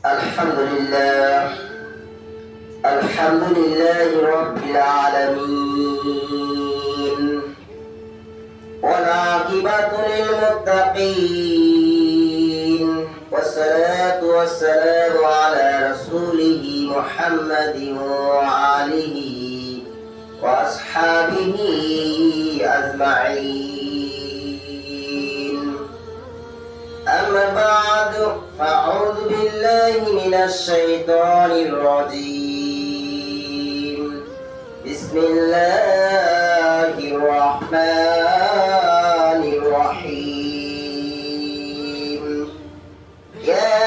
الحمد لله الحمد لله رب العالمين والعاقبة للمتقين والصلاة والسلام على رسوله محمد وآله وأصحابه أجمعين. أما بعد فأعوذ بالله من الشيطان الرجيم. بسم الله الرحمن الرحيم. يا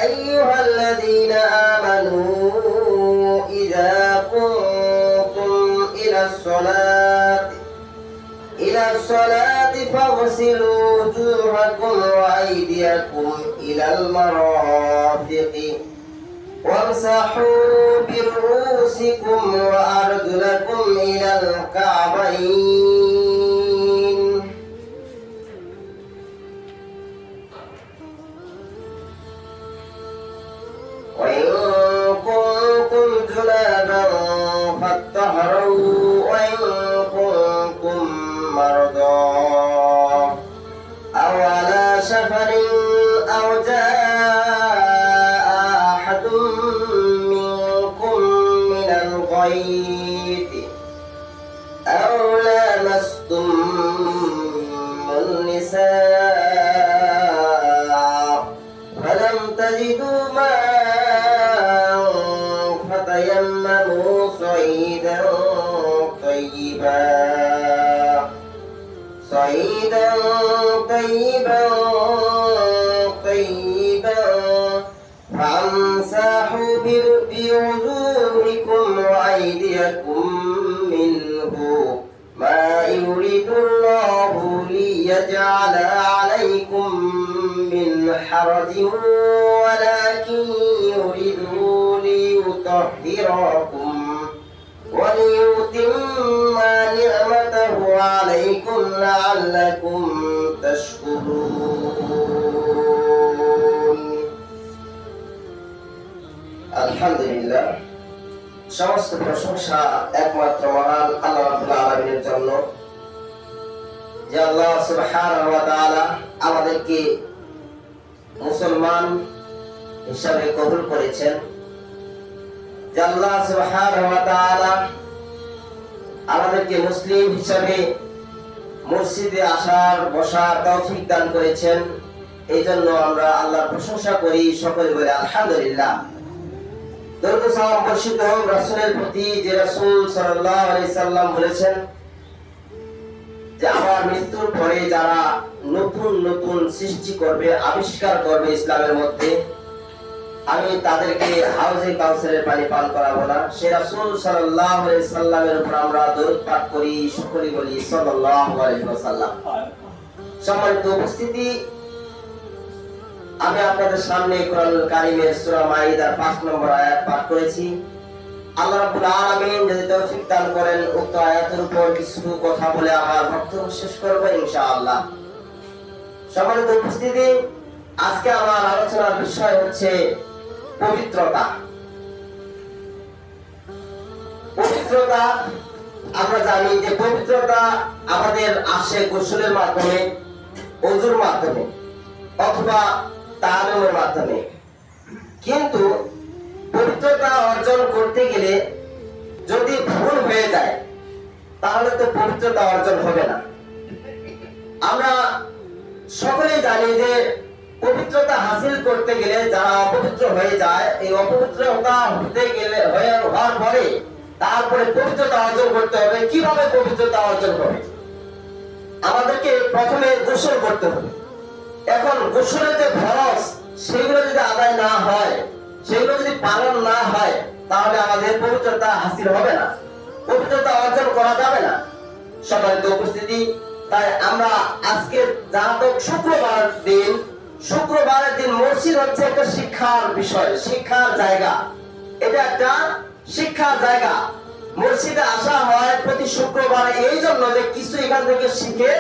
أيها الذين آمنوا إذا قمتم إلى الصلاة فاغسلوا وجوهكم وأيديكم إلى المرافق وامسحوا برؤوسكم وأرجلكم إلى الكعبين. وإن كنتم جنابا فاطهروا وإن كنتم مرضى أو على سفر أو جاء أحد منكم من الغيط أو لامستم النساء فلم تجدوا ماء فتيمموا صعيدا طيبا فامسحوا بوجوهكم وأيديكم منه ما يريد الله ليجعل عليكم من حرج ولكن يريد ليطهركم وليتم نعمته عليكم لعلكم تشكرون. আলহামদুলিল্লাহ, সমস্ত প্রশংসা একমাত্র মহান আল্লাহ রাব্বুল আলামিনের জন্য, যে আল্লাহ সুবহানাহু ওয়া তাআলা আমাদেরকে মুসলমান হিসাবে কবুল করেছেন, যে আল্লাহ সুবহানাহু ওয়া তাআলা আমাদেরকে মুসলিম হিসাবে মসজিদে আসার বসার তৌফিক দান করেছেন। এই জন্য আমরা আল্লাহর প্রশংসা করি, সকলে বলে আলহামদুলিল্লাহ। দরুদ ও সালাম বর্ষিত হোক রাসূলের প্রতি, যে রাসূল সাল্লাল্লাহু আলাইহি সাল্লাম বলেছেন যে আমার মৃত্যুর পরে যারা নতুন নতুন সৃষ্টি করবে, আবিষ্কার করবে ইসলামের মধ্যে, আমি তাদেরকে হাউজে কাউসারের পানি পান করাবো না। সে রাসূল সাল্লাল্লাহু আলাইহি সাল্লামের উপর আমরা দরুদ পাঠ করি, সকলে বলি সাল্লাল্লাহু আলাইহি ওয়াসাল্লাম। সম্মানিত উপস্থিতি, আমি আপনাদের সামনে কোরআনুল কারীমের সূরা মাইদার 5 নম্বর আয়াত পাঠ করেছি। আল্লাহ রাব্বুল আলামিন যদি তৌফিক দান করেন, উক্ত আয়াতের উপর কিছু কথা বলে আমার বক্তব্য শেষ করব ইনশাআল্লাহ। সম্মানিত উপস্থিতি, আজকে আমার আলোচনার বিষয় হচ্ছে পবিত্রতা। পবিত্রতা আমরা জানি যে পবিত্রতা আমাদের আসে গোসলের মাধ্যমে, ওযুর মাধ্যমে অথবা তায়াম্মুমের মাধ্যমে। কিন্তু পবিত্রতা অর্জন করতে গেলে যদি ভুল হয়ে যায় তাহলে তো পবিত্রতা অর্জন হবে না। আমরা সকলেই জানি যে পবিত্রতা হাসিল করতে গেলে যারা অপবিত্র হয়ে যায়, এই অপবিত্রতা হতে গেলে হওয়ার পরে তারপরে পবিত্রতা অর্জন করতে হবে। কিভাবে পবিত্রতা অর্জন হবে? আমাদেরকে প্রথমে গোসল করতে হবে। এখন গোসলের যে ফরজ, সেগুলো যদি আদায় না হয়, সেগুলো যদি পালন না হয়, তাহলে আমাদের পবিত্রতা হাসিল হবে না, পবিত্রতা অর্জন করা যাবে না। সম্মানিত উপস্থিতি, তাই আমরা আজকে জানাতো শুক্রবারের দিন মসজিদ হচ্ছে একটা শিক্ষার বিষয়, শিক্ষার জায়গা। এটা একটা শিক্ষার জায়গা। মসজিদে আসা হয় প্রতি শুক্রবার এই জন্য যে কিছু এখান থেকে শিখে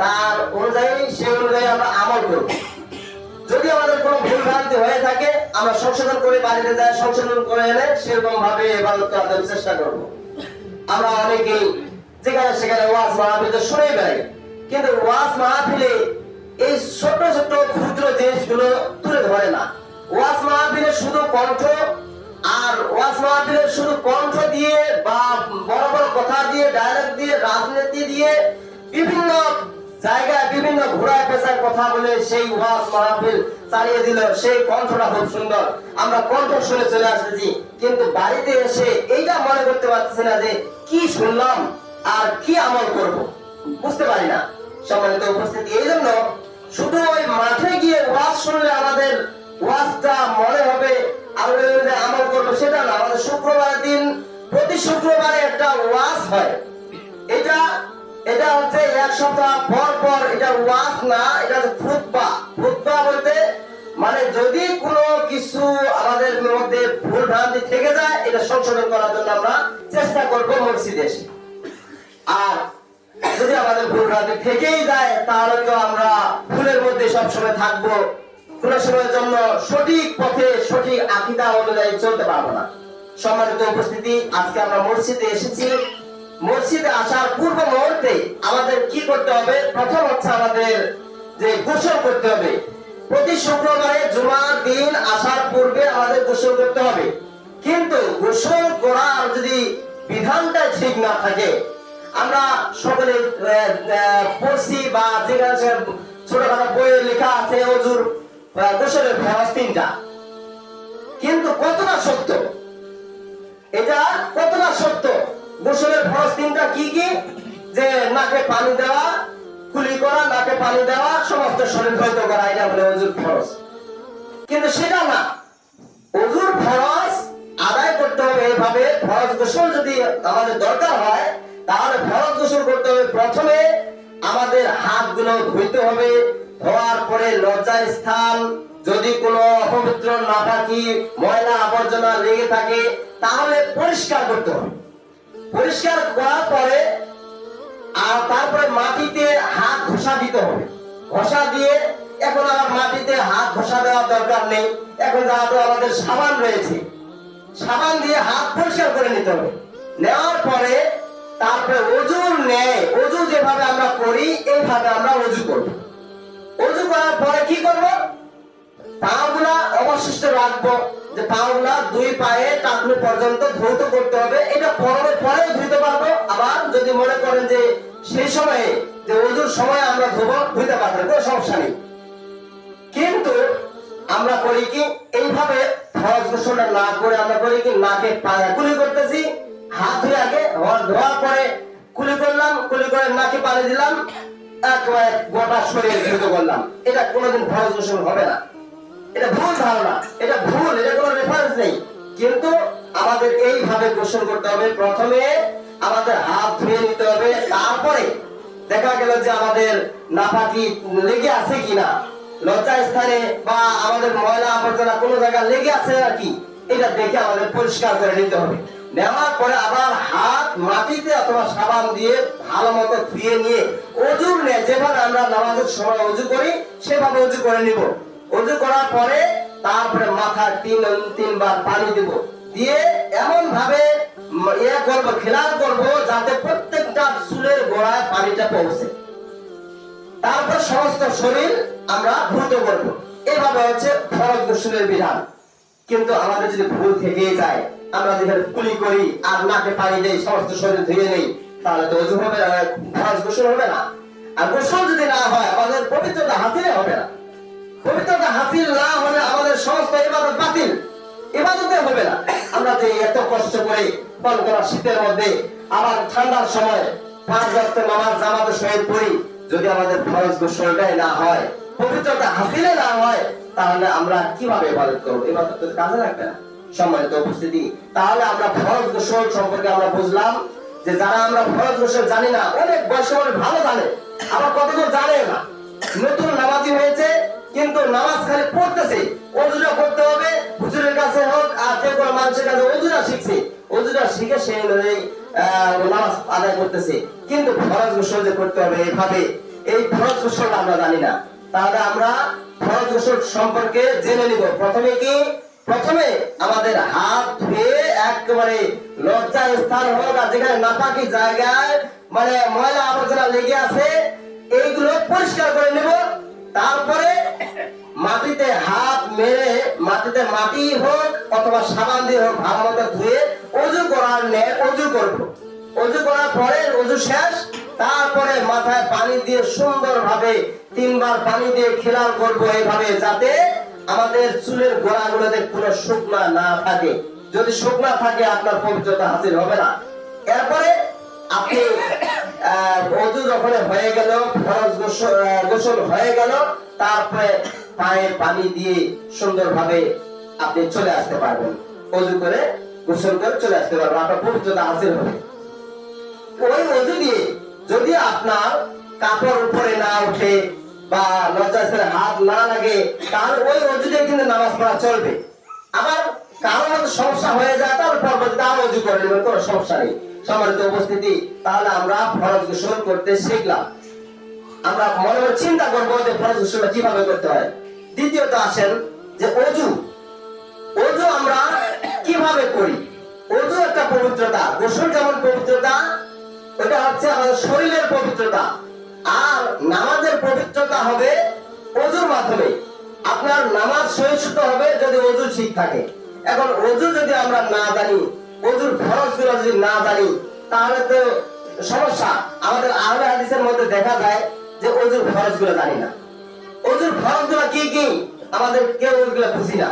তার অনুযায়ী সেই অনুযায়ী আমরা আমল করব। যদি আমাদের কোনো ভুল ভ্রান্তি হয়ে থাকে থাকে আমরা সংশোধন করে বাড়িতে যাই, সংশোধন করে এনে সেরকম ভাবে ইবাদত করার চেষ্টা করব। আমরা অনেকেই যেখানে সেখানে ওয়াজ মাহফিল শুনে বেড়াই, কিন্তু ওয়াজ মাহফিলে এই ছোট ছোট ক্ষুদ্র জিনিসগুলো তুলে ধরে না। ওয়াজ মাহফিলে শুধু কণ্ঠ, আর ওয়াজ মাহফিলে শুধু কণ্ঠ দিয়ে বা বড় বড় কথা দিয়ে, ডায়লগ দিয়ে, রাজনীতি দিয়ে, বিভিন্ন জায়গায় বিভিন্ন ঘোড়ায় পেশায় কথা বলে সেই ওয়াজ মাহফিল চালিয়ে দিল। সেই কণ্ঠটা খুব সুন্দর, আমরা কণ্ঠ শুনে চলে আসতেছি, কিন্তু বাড়িতে এসে এইটা মনে করতে পারতেছি না যে কি শুনলাম আর কি আমল করব, বুঝতে পারি না। সম্মানিত উপস্থিতি, এই জন্য শুধু ওই মাঠে গিয়ে ওয়াজ শুনলে আমাদের ওয়াজটা মনে হবে আর আমল করবো সেটা না। আমাদের শুক্রবারের দিন প্রতি শুক্রবারে একটা ওয়াজ হয়। এটা হচ্ছে এক সপ্তাহ পর পর, এটা ওয়াজ না, এটা হচ্ছে খুতবা। খুতবা বলতে মানে যদি কোনো কিছু আমাদের মধ্যে ভুল ভ্রান্তি থেকে যায়, এটা সংশোধন করার জন্য আমরা চেষ্টা করব মসজিদে এসে। আর যদি আমাদের ভুল ভ্রান্তি থেকেই যায়, তাহলে তো আমরা ভুলের মধ্যে সবসময় থাকবো, কোনো সময়ের জন্য সঠিক পথে সঠিক আকীদা অনুযায়ী চলতে পারবো না। সম্মানিত উপস্থিতি, আজকে আমরা মসজিদে এসেছি। মসজিদে আসার পূর্ব মুহূর্তে আমাদের কি করতে হবে? প্রথম হচ্ছে আমাদের যে গোসল করতে হবে। প্রতি শুক্রবারে জুমার দিন আসার পূর্বে আমাদের গোসল করতে হবে, কিন্তু গোসল করার যদি বিধানটা ঠিক না থাকে, আমরা সকলে পড়ছি বা যেখানে ছোটখাটো বইয়ে লেখা আছে ওযুর গোসলের ফরজ 3টা, কিন্তু কতটা সত্য, এটা কতটা সত্য? গোসলের ফরজ 3টা কি কি? যে নাকে পানি দেওয়া, কুলি করা, নাকে পানি দেওয়া, সমস্ত শরীর ধৌত করা, এটা বলে ওযুর ফরজ। কিন্তু সেটা না, ওযুর ফরজ আদায় করতে হবে এইভাবে। ফরজ গোসল যদি আমাদের দরকার হয়, তাহলে ফরজ গোসল করতে হবে। প্রথমে আমাদের হাতগুলো ধুইতে হবে, ধোয়ার পরে লজ্জার স্থান যদি কোনো অপবিত্র নাপাকি ময়লা আবর্জনা লেগে থাকে তাহলে পরিষ্কার করতে হবে। পরিষ্কার করার পরে আর তারপরে মাটিতে হাত ঘষা দিতে হবে। ঘষা দিয়ে, এখন আর মাটিতে হাত ঘষা দেওয়ার দরকার নেই, এখন যেহেতু আমাদের সাবান রয়েছে, সাবান দিয়ে হাত পরিষ্কার করে নিতে হবে। নেওয়ার পরে তারপরে ওযুর ন্যায়, ওযু যেভাবে আমরা করি এইভাবে আমরা ওযু করব। ওযু করার পরে কি করব? পাগুলা অবশিষ্ট রাখবো, যে পাগুলা দুই পায়ে টাকলু পর্যন্ত ধৌত করতে হবে। এটা পরেও ধুইতে পারবো, আবার যদি মনে করেন যে সেই সময়ে যে ওযুর সময় আমরা ধুইতে পারবো, কোনো সমস্যা নেই। কিন্তু আমরা করি কি, এইভাবে ফরজ গোসলটা না করে আমরা করি কি, নাকে কুলি করতেছি, হাত ধুয়ে আগে, ধোয়ার পরে কুলি করলাম, কুলি করে নাকে পানি দিলাম, একবারে গোটা শরীর ধৌত করলাম। এটা কোনোদিন ফরজ গোসল হবে না। এটা ভুল ধারণা, এটা ভুল, এটা কোনো রেফারেন্স নেই। কিন্তু আমাদের এইভাবে গোসল করতে হবে। প্রথমে আমাদের হাত ধুয়ে নিতে হবে, তারপরে দেখা গেল যে আমাদের নাপাকি লেগে আছে কিনা, লজ্জা স্থানে বা আমাদের ময়লা আবর্জনা কোনো জায়গায় লেগে আছে নাকি, এটা দেখে আমাদের পরিষ্কার করে নিতে হবে। নেওয়ার পরে আবার হাত মাটিতে অথবা সাবান দিয়ে ভালো মতো ধুয়ে নিয়ে ওযুর ন্যায় যেভাবে আমরা নামাজের সময় ওযু করি সেভাবে ওযু করে নিব। ওযু করার পরে তারপরে মাথায় তিনবার পানি দিব, দিয়ে এমন ভাবে খেয়াল করবো যাতে প্রত্যেকটা চুলের গোড়ায় পানিটা পৌঁছে। তারপর সমস্ত শরীর আমরা ধৌত করব। এইভাবে হচ্ছে ফরজ গোসলের বিধান। কিন্তু আমাদের যদি ভুল থেকে যায়, আমরা যেখানে কুলি করি আর নাকে পানি দেই, সমস্ত শরীর ধুয়ে নেই, তাহলে তো ওযু হবে না, ফরজ গোসল হবে না। আর গোসল যদি না হয়, আমাদের পবিত্রতা হাসিল হবে না। পবিত্রতা হাসিল না হলে আমাদের সমস্ত ইবাদত বাতিল, ইবাদতে হবে না। আমরা যে এত কষ্ট করে পালন করা শীতের মধ্যে, আবার ঠান্ডার সময় 5 ওয়াক্ত নামাজ জামাতের সহিত পড়ি, যদি আমাদের ফরজ গোসলটাই না হয়, পবিত্রতা হাসিলে না হয়, তাহলে আমরা কিভাবে ইবাদত করব? ইবাদত তো কাজে লাগবে না। সম্মানিত উপস্থিতি, তাহলে আমরা ফরজ গোসল সম্পর্কে আমরা বুঝলাম যে যারা আমরা ফরজ গোসল জানি না, অনেক বয়স্ক মানুষ ভালো জানে, আবার কতজন জানে না। নতুন নামাজি হয়েছে কিন্তু নামাজ খালি পড়তেছে, ওযুটা করতে হবে, হুজুরের কাছে হোক আর যে কোনো মানুষের কাছে ওযুটা শিখছে, ওযুটা শিখে সে নামাজ আদায় করতেছে, কিন্তু ফরজ গোসল যে করতে হবে এইভাবে, এই ফরজ গোসল আমরা জানি না। তাহলে আমরা ফরজ গোসল সম্পর্কে জেনে নিব। প্রথমে আমাদের হাত ধুয়ে একেবারে লজ্জা স্থান হোক আর যেখানে নাপাকি জায়গায় মানে ময়লা আবর্জনা লেগে আছে এইগুলো পরিষ্কার করে নেব। তারপরে মাটিতে হাত মেরে মাটিতে মাটি হোক অথবা সাবান দিয়ে হোক ভালো মতো ধুয়ে অজু করব। অজু করার পরে অজু শেষ, তারপরে মাথায় পানি দিয়ে সুন্দরভাবে 3 বার পানি দিয়ে খেলাল করব এইভাবে, যাতে আমাদের চুলের গোড়াগুলোতে কোনো শুকনা না থাকে। যদি শুকনা থাকে আপনার পবিত্রতা হাসিল হবে না। এরপরে আপনি অজু যখন হয়ে গেল, ফরজ গোসল হয়ে গেল, তারপরে পায়ে পানি দিয়ে সুন্দরভাবে আপনি চলে আসতে পারবেন। অজু করে গোসল করে চলে আসতে পারবেন, আপনার পবিত্রতা হাসিল হবে। ওই অজু দিয়ে যদি আপনার কাপড় উপরে না ওঠে বা লজ্জাস্থানে হাত না লাগে, তাহলে ওই অজু দিয়ে কিন্তু নামাজ পড়া চলবে। আবার কারো মতো সমস্যা হয়ে যায় তাহলে পরবর্তীতে আর অজু করে নেবেন, কোনো সমস্যা নেই। সম্মানিত উপস্থিতি, তাহলে আমরা ফরজ গোসল করতে শিখলাম। আমরা মনে মনে চিন্তা করবো যে ফরজ গোসলটা কিভাবে করতে হয়। দ্বিতীয়ত আসেন যে অজু আমরা কিভাবে করি। অজু একটা পবিত্রতা, গোসল যেমন পবিত্রতা, ওটা হচ্ছে আমাদের শরীরের পবিত্রতা। আর নামাজের পবিত্রতা হবে অজুর মাধ্যমে। আপনার নামাজ সহিষ্ণুত হবে যদি অজু ঠিক থাকে। এখন অজু যদি আমরা না জানি, অজুর ফরজগুলো যদি না জানি, তাহলে তো সমস্যা। আমাদের আহলে হাদিসের মধ্যে দেখা যায় যে অজুর ফরজগুলো জানি না। অজুর ফরজগুলো কি কি আমাদের কেউ ওগুলো বুঝি না।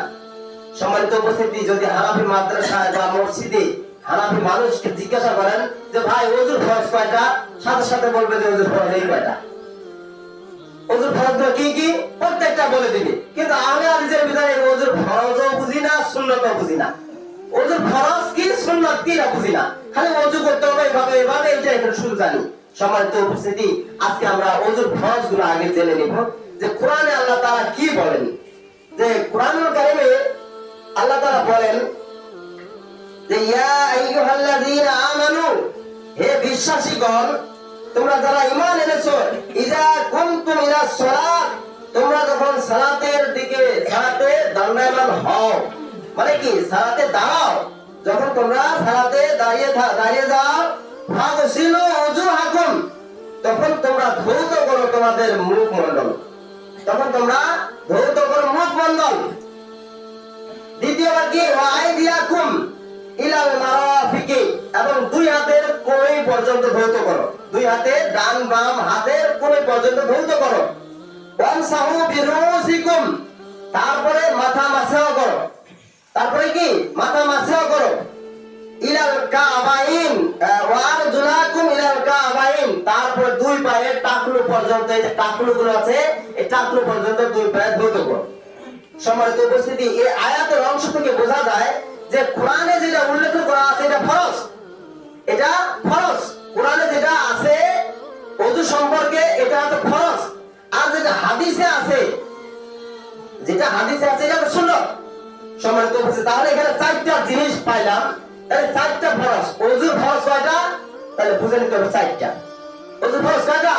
সম্মানিত উপস্থিতি, যদি হানাফি মাদ্রাসায় বা মসজিদে হানাফি মানুষকে জিজ্ঞাসা করেন যে ভাই অজুর ফরজ কয়টা, সাথে সাথে বলবে যে অজুর ফরজ এই কয়টা। অজুর ফরজগুলো কি কি প্রত্যেকটা বলে দিবে। কিন্তু আহলে হাদিসের ভিতরে অজুর ফরজও বুঝি না, সুন্নতও বুঝি না। অজুর ফরজ কি সুন্নাত কি না বুঝি না, খালি অজু করতে হবে এভাবে এভাবে, এটা এখন শুরু জানি। সম্মানিত উপস্থিতি, আজকে আমরা অজুর ফরজগুলো আগে জেনে নিব যে কোরআনে আল্লাহ তাআলা কি বলেন। যে কোরআনুল কারীমে আল্লাহ তাআলা বলেন যে ইয়া আইয়ুহাল্লাযীনা আমানু, হে বিশ্বাসীগণ, তোমরা যারা ঈমান এনেছো, ইযা কুনতুম ইলাস সালাত, তোমরা যখন সালাতের দিকে সালাতে দণ্ডায়মান হও, মানে কি সালাতে দাঁড়াও, যখন তোমরা সালাতে দাঁড়িয়ে যাও, ফাগসিলু উজুহাকুম, তখন তোমরা ধৌত করো তোমাদের মুখমণ্ডল, তখন তোমরা ধৌত করো মুখমণ্ডল। দ্বিতীয়বার কি ওয়াইদিয়াকুম ইলাল মারাফিকি, এবং 2 হাতের কোণে পর্যন্ত ধৌত করো, 2 হাতের ডান বাম হাতের কোণে পর্যন্ত ধৌত করো। ওয়ামসাহু বিরুসিকুম, তারপরে মাথা মাসাহ করো, তারপরে কি মাথা মাসাহ করো। ইলাল কাবাইন ওয়ারজুলাকুম ইলাল কাবাইন, তারপরে 2 পায়ের টাকলু পর্যন্ত, এই যে টাকলুগুলো আছে এই টাকলু পর্যন্ত 2 পায়ে ধৌত করো। সম্মানিত উপস্থিতি, এই আয়াতের অংশ থেকে বোঝা যায় যে কোরআনে যেটা উল্লেখ করা আছে এটা ফরজ, এটা ফরজ। কোরআনে যেটা আছে ওযু সম্পর্কে এটা হচ্ছে ফরজ, আর যেটা হাদিসে আছে এটা হচ্ছে সুন্নাত। সম্মানিত উপস্থিতি, তাহলে এখানে 4টা জিনিস পাইলাম, তাহলে 4টা ফরজ। ওযুর ফরজ কয়টা তাহলে বুঝে নিতে হবে 4টা। ওযুর ফরজ কয়টা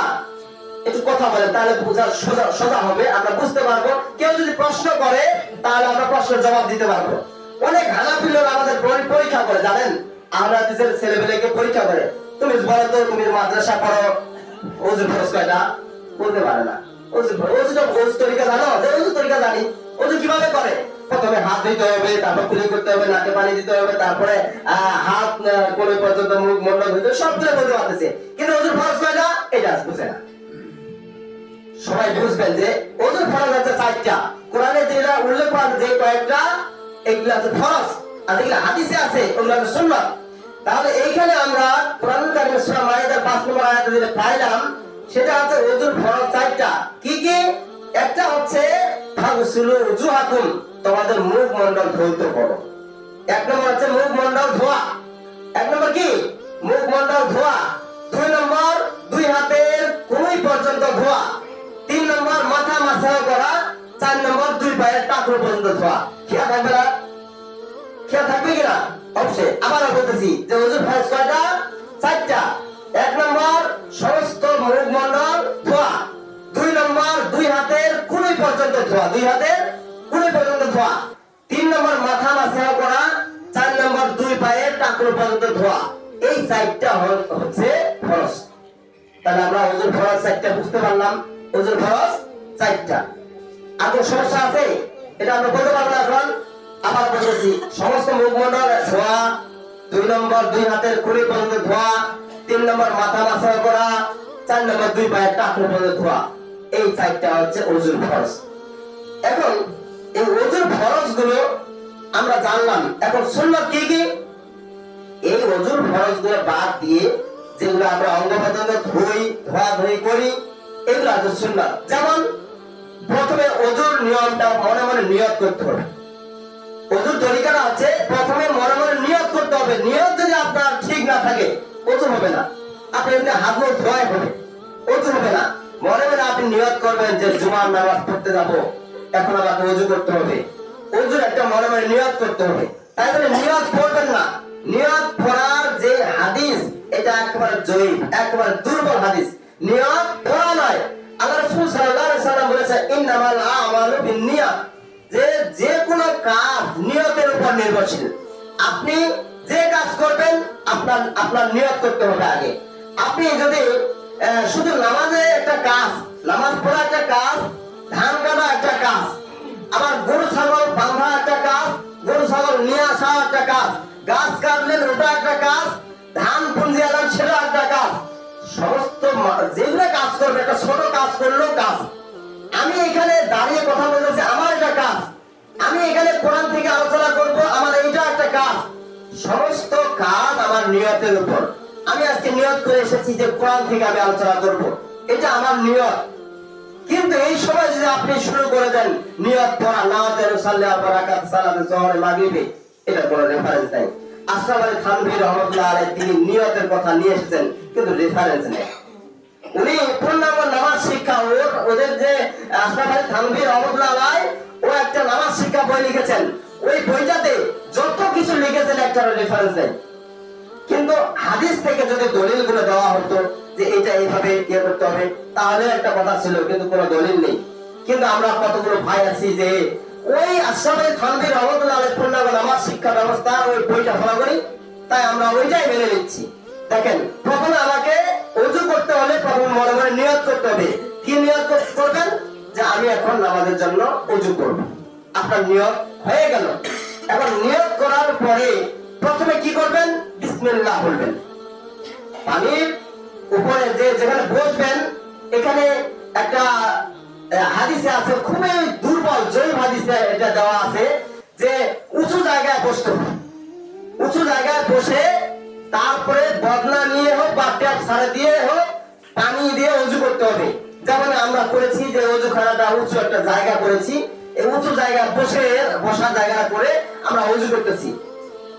একটু কথা বলেন, তাহলে বোঝা সোজা হবে, আমরা বুঝতে পারবো। কেউ যদি প্রশ্ন করে তাহলে আমরা প্রশ্নের জবাব দিতে পারবো। অনেক হানাফি লোক আমাদের পরীক্ষা করে, জানেন, আহলে হাদিসের ছেলেমেয়েকে পরীক্ষা করে, তুমি বলো তো তুমি মাদ্রাসা পড়ো, ওযুর ফরজ কয়টা, বলতে পারে না। ওযু তরিকা জানো? যে ওযু তরিকা জানি। ওযু কিভাবে করে? প্রথমে হাত ধুইতে হবে, তারপর কুলি করতে হবে, নাকে পানি দিতে হবে, তারপরে হাত কোণে পর্যন্ত মুখ মন্ডল ধুইতে হবে, সবগুলো বলতে পারতেছে, কিন্তু ওযুর ফরজ কয়টা এটা বুঝে না। সবাই বুঝবেন যে ওযুর ফরজ হচ্ছে 4টা। কোরআনে যেটা উল্লেখ করা আছে যে কয়েকটা, এগুলো আছে ফরজ, আর যেগুলো হাদিসে আছে ওগুলো আছে সুন্নাত। তাহলে এইখানে আমরা কোরআনুল কারীমের সূরা মাইদার 5 নম্বর আয়াতে যেটা পাইলাম সেটা হচ্ছে ওযুর ফরজ 4টা। কি কি? একটা হচ্ছে ফাগসিলু উজুহাকুম, তোমাদের মুখমণ্ডল ধৌত করো। 1 নম্বর হচ্ছে মুখমণ্ডল ধোয়া। 1 নম্বর কি? মুখমণ্ডল ধোয়া। 2 নম্বর 2 হাতের কোণে পর্যন্ত ধোয়া। 3 নম্বর মাথা মাসাহ করা। 4 নম্বর 2 পায়ের টাকলু পর্যন্ত ধোয়া। খেয়াল থাকবে না? খেয়াল থাকবে কিনা? অবশ্যই। আবার বলতেছি যে ওযুর ফরজ কয়টা? 4টা। 1 নম্বর সমস্ত মুখমণ্ডল ধোয়া। 2 নম্বর দুই হাতের কুলি পর্যন্ত ধোয়া, দুই হাতের কুলি পর্যন্ত ধোয়া। 3 নম্বর মাথা মাসা করা। 4 নম্বর দুই পায়ের টাকলু পর্যন্ত ধোয়া। এই 4টা হচ্ছে ফরজ। তাহলে আমরা ওজুর ফরজ 4টা বুঝতে পারলাম। ওজুর ফরজ 4টা। আর কোনো সমস্যা আছে? এটা আমরা বলতে পারবো না এখন। আবার বলতেছি, সমস্ত মুখমণ্ডল ধোয়া, 2 নম্বর দুই হাতের কুলি পর্যন্ত ধোয়া, 3 নম্বর মাথা মাসা করা, 4 নম্বর দুই পায়ের টাকলু পর্যন্ত ধোয়া। এই 4টা হচ্ছে ওজুর ফরজ। এখন এই ওজুর ফরজ গুলো আমরা জানলাম। এখন সুন্নাত কি কি? এই ওজুর ফরজ গুলো বাদ দিয়ে যেগুলো আমরা অঙ্গ প্রত্যঙ্গ ধোয়া-ধুই করি, এগুলো হচ্ছে সুন্নাত। যেমন প্রথমে ওজুর নিয়মটা মনে মনে নিয়ত করতে হবে। ওজুর তরিকাটা হচ্ছে প্রথমে মনে মনে নিয়ত করতে হবে। নিয়ত যদি আপনার ঠিক না থাকে ওজু হবে না। আপনি এমনি হাত মুখ ধোয়াই হবে, ওজু হবে না। মনে মনে আপনি নিয়ত করবেন যে জুমার নামাজ পড়তে যাব, এখন আমাকে ওজু করতে হবে। ওজুর একটা মনে মনে নিয়ত করতে হবে। তাই বলে নিয়ত করবেন না। নিয়ত করার যে হাদিস, এটা একেবারে জয়ীফ, একেবারে দুর্বল হাদিস। নিয়ত করা নয়। আল্লাহ রাসূল সাল্লাল্লাহু আলাইহি ওয়াসাল্লাম বলেছেন, ইন্নামাল আমালু বিন্নিয়াত, যে কোনো কাজ নিয়তের উপর নির্ভরশীল। আপনি যে কাজ করবেন আপনার নিয়ত করতে হবে আগে। আপনি যদি শুধু নামাজে একটা কাজ, নামাজ পড়া একটা কাজ, ধান কাটা একটা কাজ, আবার গরু ছাগল বাঁধা একটা কাজ, গরু ছাগল নিয়ে আসা একটা কাজ, গাছ কাটলেন ওটা একটা কাজ, ধান পুঁজি আনলেন সেটা একটা কাজ। সমস্ত যেগুলো কাজ করবে, একটা ছোট কাজ করলেও কাজ। আমি এখানে দাঁড়িয়ে কথা বলতেছি, আমার এটা কাজ। আমি এখানে কোরআন থেকে আলোচনা করব, আমার এইটা একটা কাজ। সমস্ত কাজ আমার নিয়তের উপর। আমি আজকে নিয়ত করে এসেছি যে কোরআন থেকে আমি আলোচনা করব, এটা আমার নিয়ত। কিন্তু এই সময় যদি আপনি শুরু করে দেন নিয়ত পড়া, নাওয়াতের সাল্লাল্লাহু আলাইহি রাকাত সালাতে জোহরে মাগরিবে, এটা কোনো রেফারেন্স নাই। আশরাফ আলী থানভী রাহমাতুল্লাহ আলাইহি তিনি নিয়তের কথা নিয়ে এসেছেন, কিন্তু রেফারেন্স নেই। উনি পূর্ণাঙ্গ নামাজ শিক্ষা, ওদের যে আশরাফ আলী থানভী রাহমাতুল্লাহ আলাইহি ও একটা নামাজ শিক্ষা বই লিখেছেন। ওই বইটাতে যত কিছু লিখেছেন একটা রেফারেন্স নেই। কিন্তু হাদিস থেকে যদি দলিলগুলো দেওয়া হতো যে এটা এইভাবে ইয়ে করতে হবে, তাহলে একটা কথা ছিল, কিন্তু কোনো দলিল নেই। কিন্তু আমরা কতগুলো ভাই আছি যে ওই আশরাফ আলী থানভী রাহমাতুল্লাহ আলাইহি পূর্ণাঙ্গ নামাজ শিক্ষা ব্যবস্থা ওই বইটা ফলো করি, তাই আমরা ওইটাই মেনে নিচ্ছি। দেখেন, প্রথমে আমাকে ওযু করতে হলে প্রথমে মনে মনে নিয়ত করতে হবে। কি নিয়ত করবেন? যে আমি এখন নামাজের জন্য ওযু করব। আপনার নিয়ত হয়ে গেল। এখন নিয়ত করার পরে প্রথমে কি করবেন? বিসমিল্লাহ বলবেন। পানির উপরে যেখানে বসবেন, এখানে একটা হাদিসে আছে, খুবই দুর্বল জয়ীফ হাদিসে এটা দেওয়া আছে যে উঁচু জায়গায় বসতে হবে। উঁচু জায়গায় বসে তারপরে বদনা নিয়ে হোক বা ট্যাপ ছাড়া দিয়ে হোক পানি দিয়ে ওযু করতে হবে। যেমন আমরা করেছি যে ওযুখানাটা উঁচু একটা জায়গা করেছি, এই উঁচু জায়গায় বসার জায়গা করে আমরা ওযু করতেছি।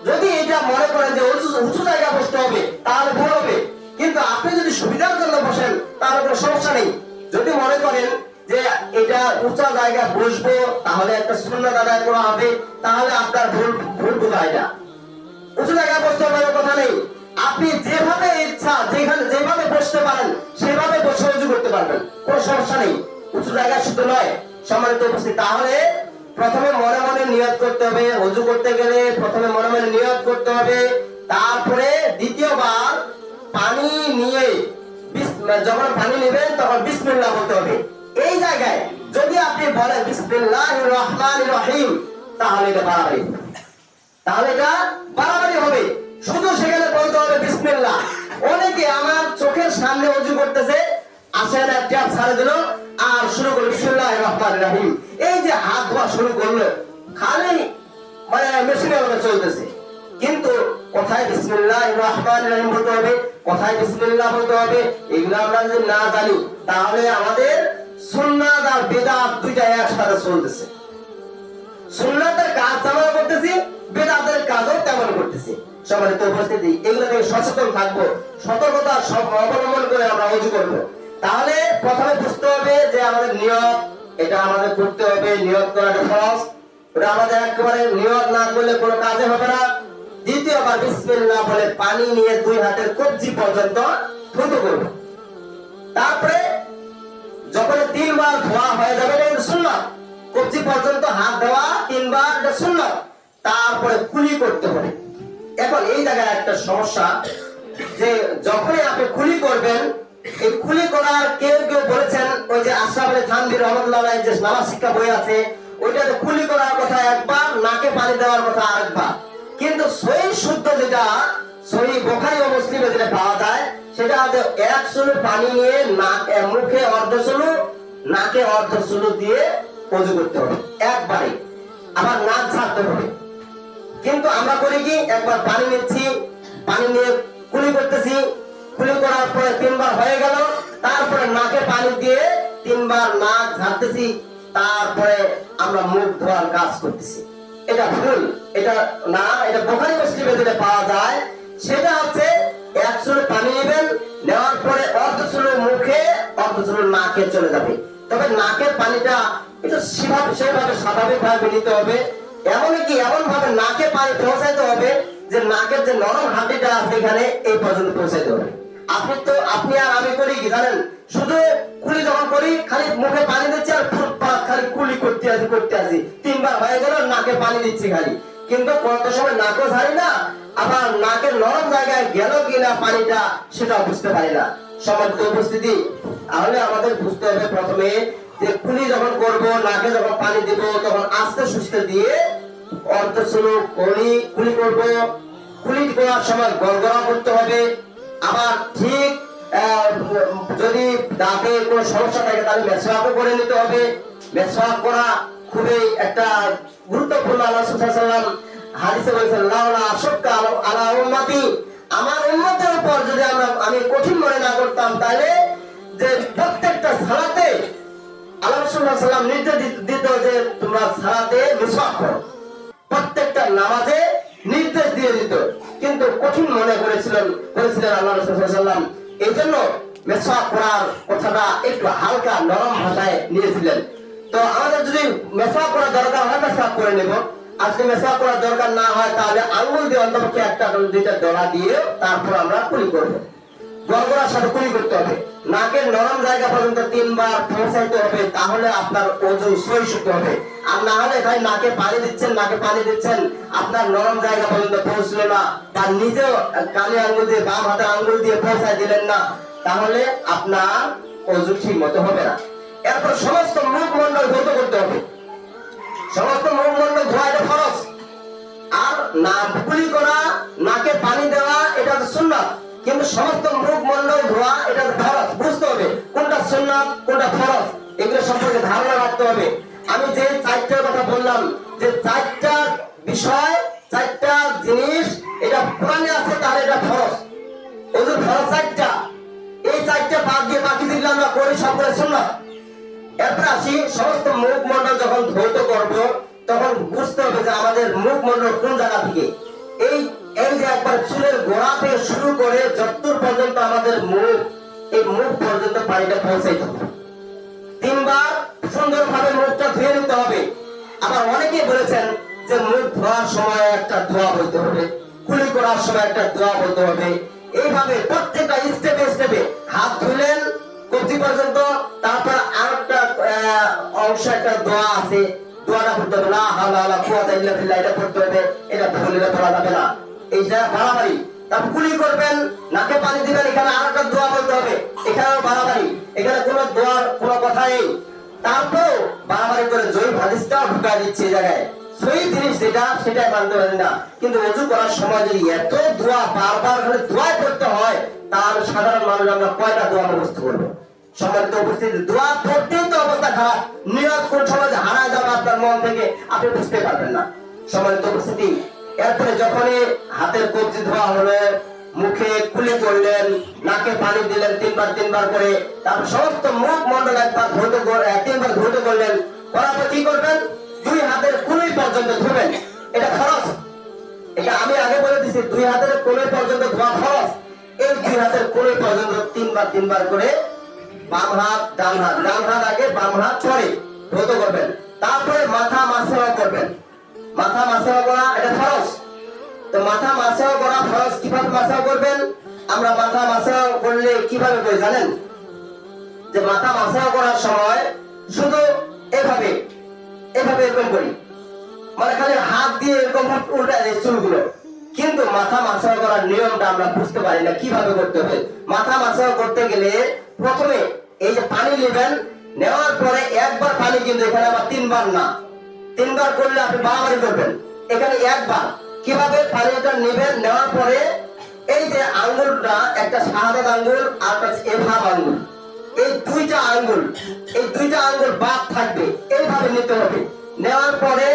যদি এটা মনে করেন যে উঁচু জায়গায় বসতে হবে, তাহলে ভুল হবে। কিন্তু আপনি যদি সুবিধার জন্য বসেন, তাহলে কোনো সমস্যা নেই। যদি মনে করেন যে এটা উঁচু জায়গায় বসবো, তাহলে একটা সুন্নাত আদায় করা হবে, তাহলে আপনার ভুল বোঝা। এটা উঁচু জায়গায় বসতে হবে কথা নেই। আপনি যেভাবে ইচ্ছা, যেভাবে বসতে পারেন সেভাবে বসে ওযু করতে পারবেন, কোনো সমস্যা নেই। উঁচু জায়গায় শুধু নয়, সম্মানিত উপস্থিতি, তাহলে প্রথমে মনে মনে নিয়ত করতে হবে। ওযু করতে গেলে প্রথমে মনে মনে নিয়ত করতে হবে। তারপরে দ্বিতীয়বার পানি নিয়ে যখন পানি নেবেন তখন বিসমিল্লাহ বলতে হবে। এই জায়গায় যদি আপনি বলেন বিসমিল্লাহির রহমানির রহিম, তাহলে এটা বাড়াবাড়ি হবে। শুধু সেখানে বলতে হবে বিসমিল্লাহ। অনেকে আমার চোখের সামনে ওযু করতেছে, আসেন এক ট্যাপ ছাড়ে দিল আর শুরু করলো বিসমিল্লাহির রহমানির রহিম। এই যে হাত ধোয়া শুরু করলো, খালি মানে মেশিনের মতো চলতেছে। কিন্তু কোথায় বিসমিল্লাহির রহমানির রহিম বলতে হবে, কোথায় বিসমিল্লাহ বলতে হবে, এগুলো আমরা যদি না জানি, তাহলে আমাদের সুন্নাত আর বিদআত দুইটা একসাথে চলতেছে। সুন্নাতের কাজ যেমন করতেছি, বিদআতের কাজও তেমন করতেছি। সম্মানিত উপস্থিতি, এগুলো থেকে সচেতন থাকবো, সতর্কতা সব অবলম্বন করে আমরা ওযু করবো। তাহলে প্রথমে বুঝতে হবে যে আমাদের নিয়ত, এটা আমাদের করতে হবে। নিয়ত করাটা ফরজ, ওটা আমাদের একেবারে নিয়ত না করলে কোনো কাজে হবে না। দ্বিতীয়বার বিসমিল্লাহ বলে পানি নিয়ে 2 হাতের কবজি পর্যন্ত থুতু করব। তারপরে যখন 3 বার ধোয়া হয়ে যাবে এটা কিন্তু সুন্নাত। কবজি পর্যন্ত হাত দেওয়া 3 বার এটা সুন্নাত। তারপরে কুলি করতে হবে। এখন এই জায়গায় একটা সমস্যা, যে যখনই আপনি কুলি করবেন, এই কুলি করার কেউ কেউ বলেছেন, ওই যে আশরাফ আলী থানভী রহমাতুল্লাহ আলাইহি যে নামাজ শিক্ষা বই আছে, ওইটাতে কুলি করার কথা একবার, নাকে পানি দেওয়ার কথা আরেকবার। কিন্তু সহিহ শুদ্ধ যেটা সহিহ বুখারী ও মুসলিমে যেটা পাওয়া যায়, সেটা হচ্ছে 1 চুলু পানি নিয়ে মুখে অর্ধ চুলু, নাকে অর্ধ চুলু দিয়ে ওযু করতে হবে একবারে, আবার নাক ঝাড়তে হবে। কিন্তু আমরা করি কি, একবার পানি নিচ্ছি, পানি নিয়ে কুলি করতেছি, কুলি করার পরে 3 বার হয়ে গেল, তারপরে নাকে পানি দিয়ে 3 বার নাক ঝাড়তেছি, তারপরে আমরা মুখ ধোয়ার কাজ করতেছি। এটা ভুল, এটা না। এটা বুখারী মুসলিমে যেটা পাওয়া যায়, সেটা হচ্ছে 1 চুলু পানি নেবেন, নেওয়ার পরে অর্ধ চুলু মুখে, অর্ধ চুলু নাকে চলে যাবে। তবে নাকের পানিটা একটু সেভাবে স্বাভাবিকভাবে নিতে হবে। এমনকি এমন ভাবে নাকে পানি পৌঁছাইতে হবে যে নাকের যে নরম হাড্ডিটা আছে এখানে এই পর্যন্ত পৌঁছাইতে হবে। আপনি আর আমি করি কি জানেন, শুধু কুলি যখন করি খালি মুখে পানি দিচ্ছি আর ফুটপাত খালি কুলি করতে আসি 3 বার হয়ে গেল, নাকে পানি দিচ্ছি খালি, কিন্তু কত সময় নাকও ছাড়ি না, আবার নাকের নরম জায়গায় গেল কিনা পানিটা সেটা বুঝতে পারি না। সম্মানিত উপস্থিতি, তাহলে আমাদের বুঝতে হবে প্রথমে যে কুলি যখন করব, নাকে যখন পানি দিব, তখন আস্তে সুস্তে দিয়ে অর্ধ চুলু কুলি করব। কুলি করার সময় গড়গড়া করতে হবে। আবার ঠিক যদি দাঁতে কোনো সমস্যা থাকে তাহলে মেসওয়াকও করে নিতে হবে। মেসওয়াক করা খুবই একটা গুরুত্বপূর্ণ। আল্লাহ সাল্লাল্লাহু আলাইহি ওয়াসাল্লাম হাদিসে বলেছেন, লাউলা আশাক্কা আলা উম্মতি, আমার উম্মতের উপর যদি আমি কঠিন মনে না করতাম, তাহলে যে প্রত্যেকটা সালাতে আল্লাহ সাল্লাল্লাহু আলাইহি ওয়াসাল্লাম নির্দেশ দিত যে তোমরা সালাতে মিসওয়াক করো, প্রত্যেকটা নামাজে নির্দেশ দিয়ে দিত, কিন্তু কঠিন মনে করেছিলেন আল্লাহ রাসূল সাল্লাল্লাহু আলাইহি ওয়াসাল্লাম। এইজন্য মিসওয়াক করার কথাটা একটু হালকা নরম ভাষায় নিয়েছিলেন। তো আমাদের যদি মিসওয়াক করা দরকার হয় মিসওয়াক করে নেব, আর যদি মিসওয়াক করার দরকার না হয় তাহলে আঙ্গুল দিয়ে অন্তপক্ষে একটা দুইটা ডলা দিয়ে তারপর আমরা কুলি করব। গড়গড়ার সাথে কুলি করতে হবে, নাকের নরম জায়গা পর্যন্ত 3 বার পৌঁছাইতে হবে, তাহলে আপনার ওযু সহিহ শুদ্ধ হবে। আর না হলে ভাই নাকে পানি দিচ্ছেন, আপনার নরম জায়গা পর্যন্ত পৌঁছলো না, বা নিজেও কানে আঙ্গুল দিয়ে, বাম হাতের আঙ্গুল দিয়ে পৌঁছায় দিলেন না, তাহলে আপনার ওযু ঠিক মতো হবে না। এরপর সমস্ত মুখমণ্ডল ধৌত করতে হবে। সমস্ত মুখমণ্ডল ধোয়া এটা ফরজ। আর কুলি করা, নাকে পানি দেওয়া এটা সুন্নাত, কিন্তু সমস্ত মুখমণ্ডল ধোয়া এটা ফরজ। বুঝতে হবে কোনটা সুন্নাত কোনটা ফরজ, এগুলো সম্পর্কে ধারণা রাখতে হবে। আমি যে 4টার কথা বললাম, যে 4টা বিষয়, 4টা জিনিস এটা কোরআনে আছে, তাহলে এটা ফরজ। ওযুর ফরজ 4টা, এই 4টা বাদ দিয়ে বাকি যেগুলো আমরা করি সবগুলো সুন্নাত। এরপর আসি, সমস্ত মুখমণ্ডল যখন ধৌত করব, তখন বুঝতে হবে যে আমাদের মুখমণ্ডল কোন জায়গা থেকে, এই যে একবার চুলের গোড়া থেকে শুরু করে যতদূর পর্যন্ত আমাদের মুখ, এই মুখ পর্যন্ত পানিটা পৌঁছাইতে হবে। 3 বার সুন্দরভাবে মুখটা ধুয়ে নিতে হবে। আবার অনেকে বলেছেন যে মুখ ধোয়ার সময় একটা দোয়া বলতে হবে, কুলি করার সময় একটা দোয়া বলতে হবে। এইভাবে প্রত্যেকটা স্টেপে হাত ধুলেন কবজি পর্যন্ত, তারপর আরেকটা অংশ একটা দোয়া আছে, দোয়াটা পড়তে হবে, লা হাওলা ওয়ালা কুওয়াতা ইল্লা বিল্লাহ, এটা পড়তে হবে। এটা ভুলে পড়া যাবে না, এইটা বাড়াবাড়ি। তারপর কুলি করবেন, নাকে পানি দিবেন, এখানে আরেকটা দোয়া বলতে হবে, এখানেও বাড়াবাড়ি, এখানে কোনো দোয়ার কোনো কথা নেই। তারপর বাড়াবাড়ি করে জয়ী হাদিসটাও ঢুকাই দিচ্ছে এই জায়গায়, সহিহ জিনিস যেটা সেটাই মানতে পারেন না। কিন্তু ওযু করার সময় যদি এত দোয়া বারবার করে দোয়া করতে হয়, তাহলে সাধারণ মানুষ আমরা কয়টা দোয়া মুখস্থ করবো? সম্মানিত উপস্থিতি, দোয়া পড়তেই তো অবস্থা খারাপ, নিয়ত কোন সময় হারায় যাবে আপনার মন থেকে আপনি বুঝতে পারবেন না। সম্মানিত উপস্থিতি, এরপরে যখনই হাতের কবজি ধোয়া হলো, মুখে কুলি করলেন, নাকে পানি দিলেন 3 বার করে, তারপর সমস্ত মুখমণ্ডল 3 বার ধৌত করলেন, করার পর কি করবেন? 2 হাতের কুলি পর্যন্ত ধুবেন, এটা ফরজ। এটা আমি আগে বলে দিছি, 2 হাতের কুলি পর্যন্ত ধোয়া ফরজ। এই 2 হাতের কুলি পর্যন্ত 3 বার করে, বাম হাত ডান হাত আগে, বাম হাত পরে ধৌত করবেন। তারপরে মাথা মাসওয়া করবেন। মাথা মাসওয়া করা এটা ফরজ। তো মাথা মাসওয়া করা ফরজ, কিভাবে মাসওয়া করবেন? আমরা মাথা মাসওয়া করলে কিভাবে করি জানেন? যে মাথা মাসা করার সময় শুধু এভাবে এভাবে এরকম করি, মানে খালি হাত দিয়ে এরকম উল্টা দেয় চুলগুলো, কিন্তু মাথা মাসা করার নিয়মটা আমরা বুঝতে পারি না কিভাবে করতে হবে। মাথা মাসা করতে গেলে প্রথমে এই যে পানি নেবেন, নেওয়ার পরে একবার পানি, কিন্তু এখানে আবার তিনবার না, তিনবার করলে আপনি বাড়াবাড়ি করবেন, এখানে একবার। কিভাবে পানিটা নেবেন, নেওয়ার পরে এই যে আঙ্গুলটা, একটা শাহাদাত আঙ্গুল আর একটা এভাব আঙ্গুল, এই দুইটা আঙ্গুল বাদ থাকবে, এইভাবে নিতে হবে। নেওয়ার পরে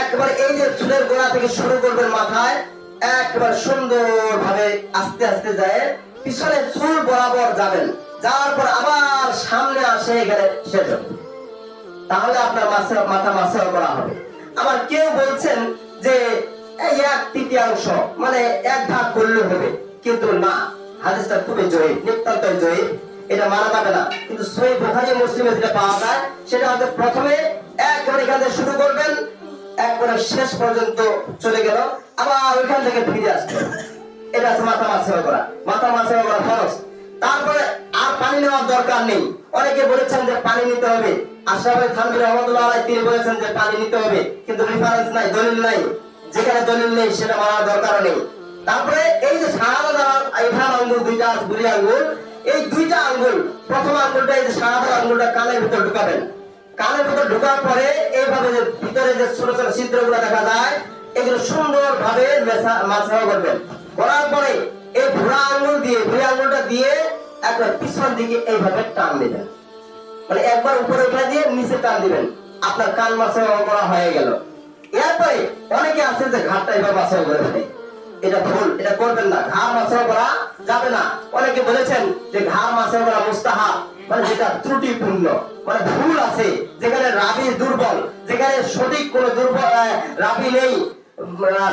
একবারে এই যে চুলের গোড়া থেকে শুরু করবেন মাথায়, একবার সুন্দর ভাবে আস্তে আস্তে যায় পিছনে চুল বরাবর যাবেন, যাওয়ার পর আবার সামনে আসে এখানে শেষ হবে। তাহলে আপনার মাথা মাসা করা হবে। আবার কেউ বলছেন যে এই 1/3 মানে 1 ভাগ করলে হবে, কিন্তু না, হাদিসটা খুবই জয়ীফ, নিতান্ত জয়ীফ, এটা মানা যাবে না। কিন্তু সহিহ বুখারী মুসলিমে যেটা পাওয়া যায় সেটা হচ্ছে প্রথমে একবারে এখান থেকে শুরু করবেন, একবারে শেষ পর্যন্ত চলে গেল, আবার ওইখান থেকে ফিরে আসবে। এটা হচ্ছে মাথা মাসা করা। মাথা মাসা করা ফরজ। তারপরে আর পানি নেওয়ার দরকার নেই। অনেকে বলেছেন যে পানি নিতে হবে, আশরাফ আলী থানভী রাহমাতুল্লাহ আলাইহি তিনি বলেছেন যে পানি নিতে হবে, কিন্তু রেফারেন্স নাই, দলিল নাই, যেখানে দলিল নেই সেটা মানার দরকার নেই। তারপরে এই যে শাহাদাত ইভাম আঙ্গুল দুইটা আছে, বুড়ি আঙ্গুল, এই দুইটা আঙ্গুল, প্রথম আঙ্গুলটা এই যে শাহাদাত আঙ্গুলটা কানের ভিতর ঢুকাবেন। কানের ভিতর ঢোকার পরে এইভাবে যে ভিতরে যে ছোট ছোট ছিদ্রগুলো দেখা যায়, এগুলো সুন্দরভাবে মাসা করবেন। করার পরে এই বুড়া আঙ্গুলটা দিয়ে একবার পিছন দিকে এইভাবে টান দিবেন, মানে একবার উপরে উঠে দিয়ে নিচে টান দিবেন, আপনার কান মাসা করা হয়ে গেল। এরপরে অনেকে আছে যে ঘাটটা এবার মাসা করে ফেলে, এটা ভুল, এটা করবেন না, ঘাড় মাসা করা যাবে না। অনেকে বলেছেন যে ঘাড় মাসা করা মুস্তাহাব, মানে যেটা ত্রুটিপূর্ণ, মানে ভুল আছে, যেখানে রাবি দুর্বল, যেখানে সঠিক কোন দুর্বল রাবি নেই,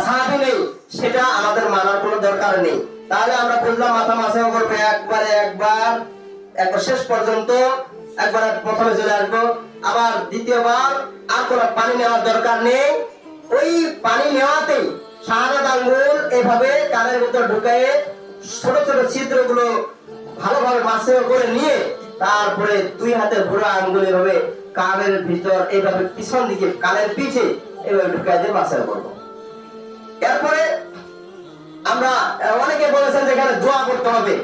সাহাবী নেই, সেটা আমাদের মানার কোনো দরকার নেই। তাহলে আমরা বুঝলাম মাথা মাসা করবে একবার শেষ পর্যন্ত, একবার প্রথমে চলে আসবো, আবার দ্বিতীয়বার আর কোনো পানি নেওয়ার দরকার নেই। ওই পানি নেওয়াতেই শাহাদাত আঙ্গুল এভাবে কানের ভিতর ঢুকিয়ে ছোট ছোট ছিদ্রগুলো ভালোভাবে মাসা করে নিয়ে, তারপরে দুই হাতের বুড়া আঙ্গুল এভাবে কানের ভিতর এইভাবে পিছন দিকে কানের পিছে এভাবে ঢুকাই দিয়ে মাসা করবো। এরপরে আমরা অনেকে বলেছেন যে এখানে দোয়া করতে হবে,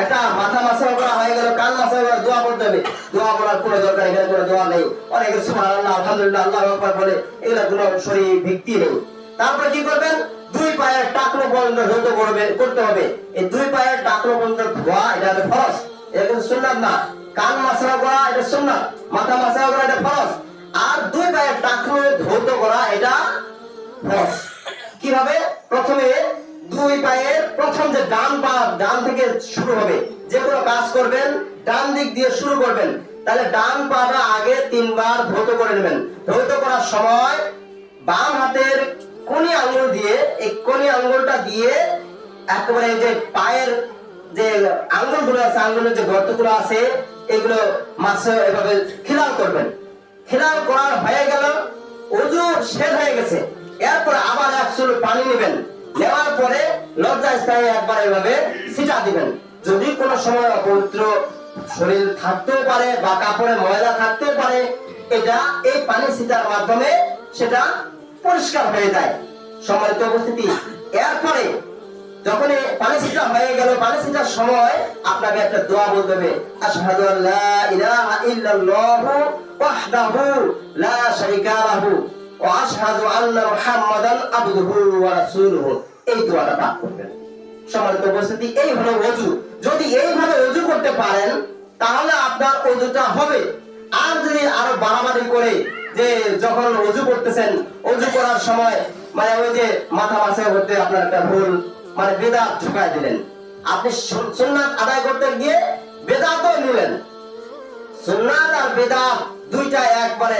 একটা মাথা মাসা করা হয়ে গেল, কান মাসা করা, দোয়া করতে হবে। দোয়া করার কোনো দরকার, এখানে কোনো দোয়া নেই। অনেকে সুবহানাল্লাহ, আলহামদুলিল্লাহ, আল্লাহু আকবার বলে, এগুলা কোনো শরীর ভিত্তি নেই। তারপরে কি করবেন, দুই পায়ের টাকনো পর্যন্ত ধৌত করতে হবে। এই দুই পায়ের টাকনো পর্যন্ত ধোয়া, এটা হচ্ছে ফরজ, এটা কিন্তু সুন্নাত না। কান মাসা করা এটা সুন্নাত, মাথা মাসা করা এটা ফরজ, আর দুই পায়ের টাকনো ধৌত করা এটা ফরজ। কিভাবে, প্রথমে দুই পায়ের প্রথম যে ডান থেকে শুরু হবে, যে কোনো কাজ করবেন ডান দিক দিয়ে শুরু করবেন, তাহলে ডান পাটা আগে 3 বার ধৌত করে নেবেন। ধৌত করার সময় বাম হাতের কোনি আঙ্গুল দিয়ে, এই কোনি আঙ্গুলটা দিয়ে একেবারে যে পায়ের যে আঙ্গুলগুলো আছে, আঙ্গুলের যে গর্তগুলো আছে, এগুলো মাসে এভাবে খিলাল করবেন। খিলাল করার হয়ে গেল, ওযু শেষ হয়ে গেছে। এরপর আবার 1 চুল পানি নেবেন, নেওয়ার পরে লজ্জাস্থানে একবার এভাবে ছিটা দিবেন। যদি কোনো সময় অপবিত্র শরীর থাকতেও পারে বা কাপড়ে ময়লা থাকতেও পারে, এটা এই পানি ছিটার মাধ্যমে সেটা পরিষ্কার হয়ে যায়। সম্মানিত উপস্থিতি, এরপরে যখন পানি ছিটা হয়ে গেল, পানি ছিটার সময় আপনাকে একটা দোয়া বলতে হবে, আশহাদু আল্লা ইলাহা ইল্লাল্লাহু ওয়াহদাহু লা শারীকা লাহু ওয়া আশহাদু আন্না মুহাম্মাদান আবদুহু ওয়া রাসূলুহু। এই দোয়াটা পাঠ করবেন। সম্মানিত উপস্থিতি, এই হলো ওযু। যদি এইভাবে ওযু করতে পারেন তাহলে আপনার ওযুটা হবে। আর যদি আরো বাড়াবাড়ি করে, যে যখন ওযু করতেছেন, ওযু করার সময় মানে ওই যে মাথা মাসা করতে আপনার একটা ভুল, মানে বেদাত ঢুকাই দিলেন, আপনি সুন্নাত আদায় করতে গিয়ে বেদাতও নিলেন। সুন্নাত আর বেদাত দুইটা একবারে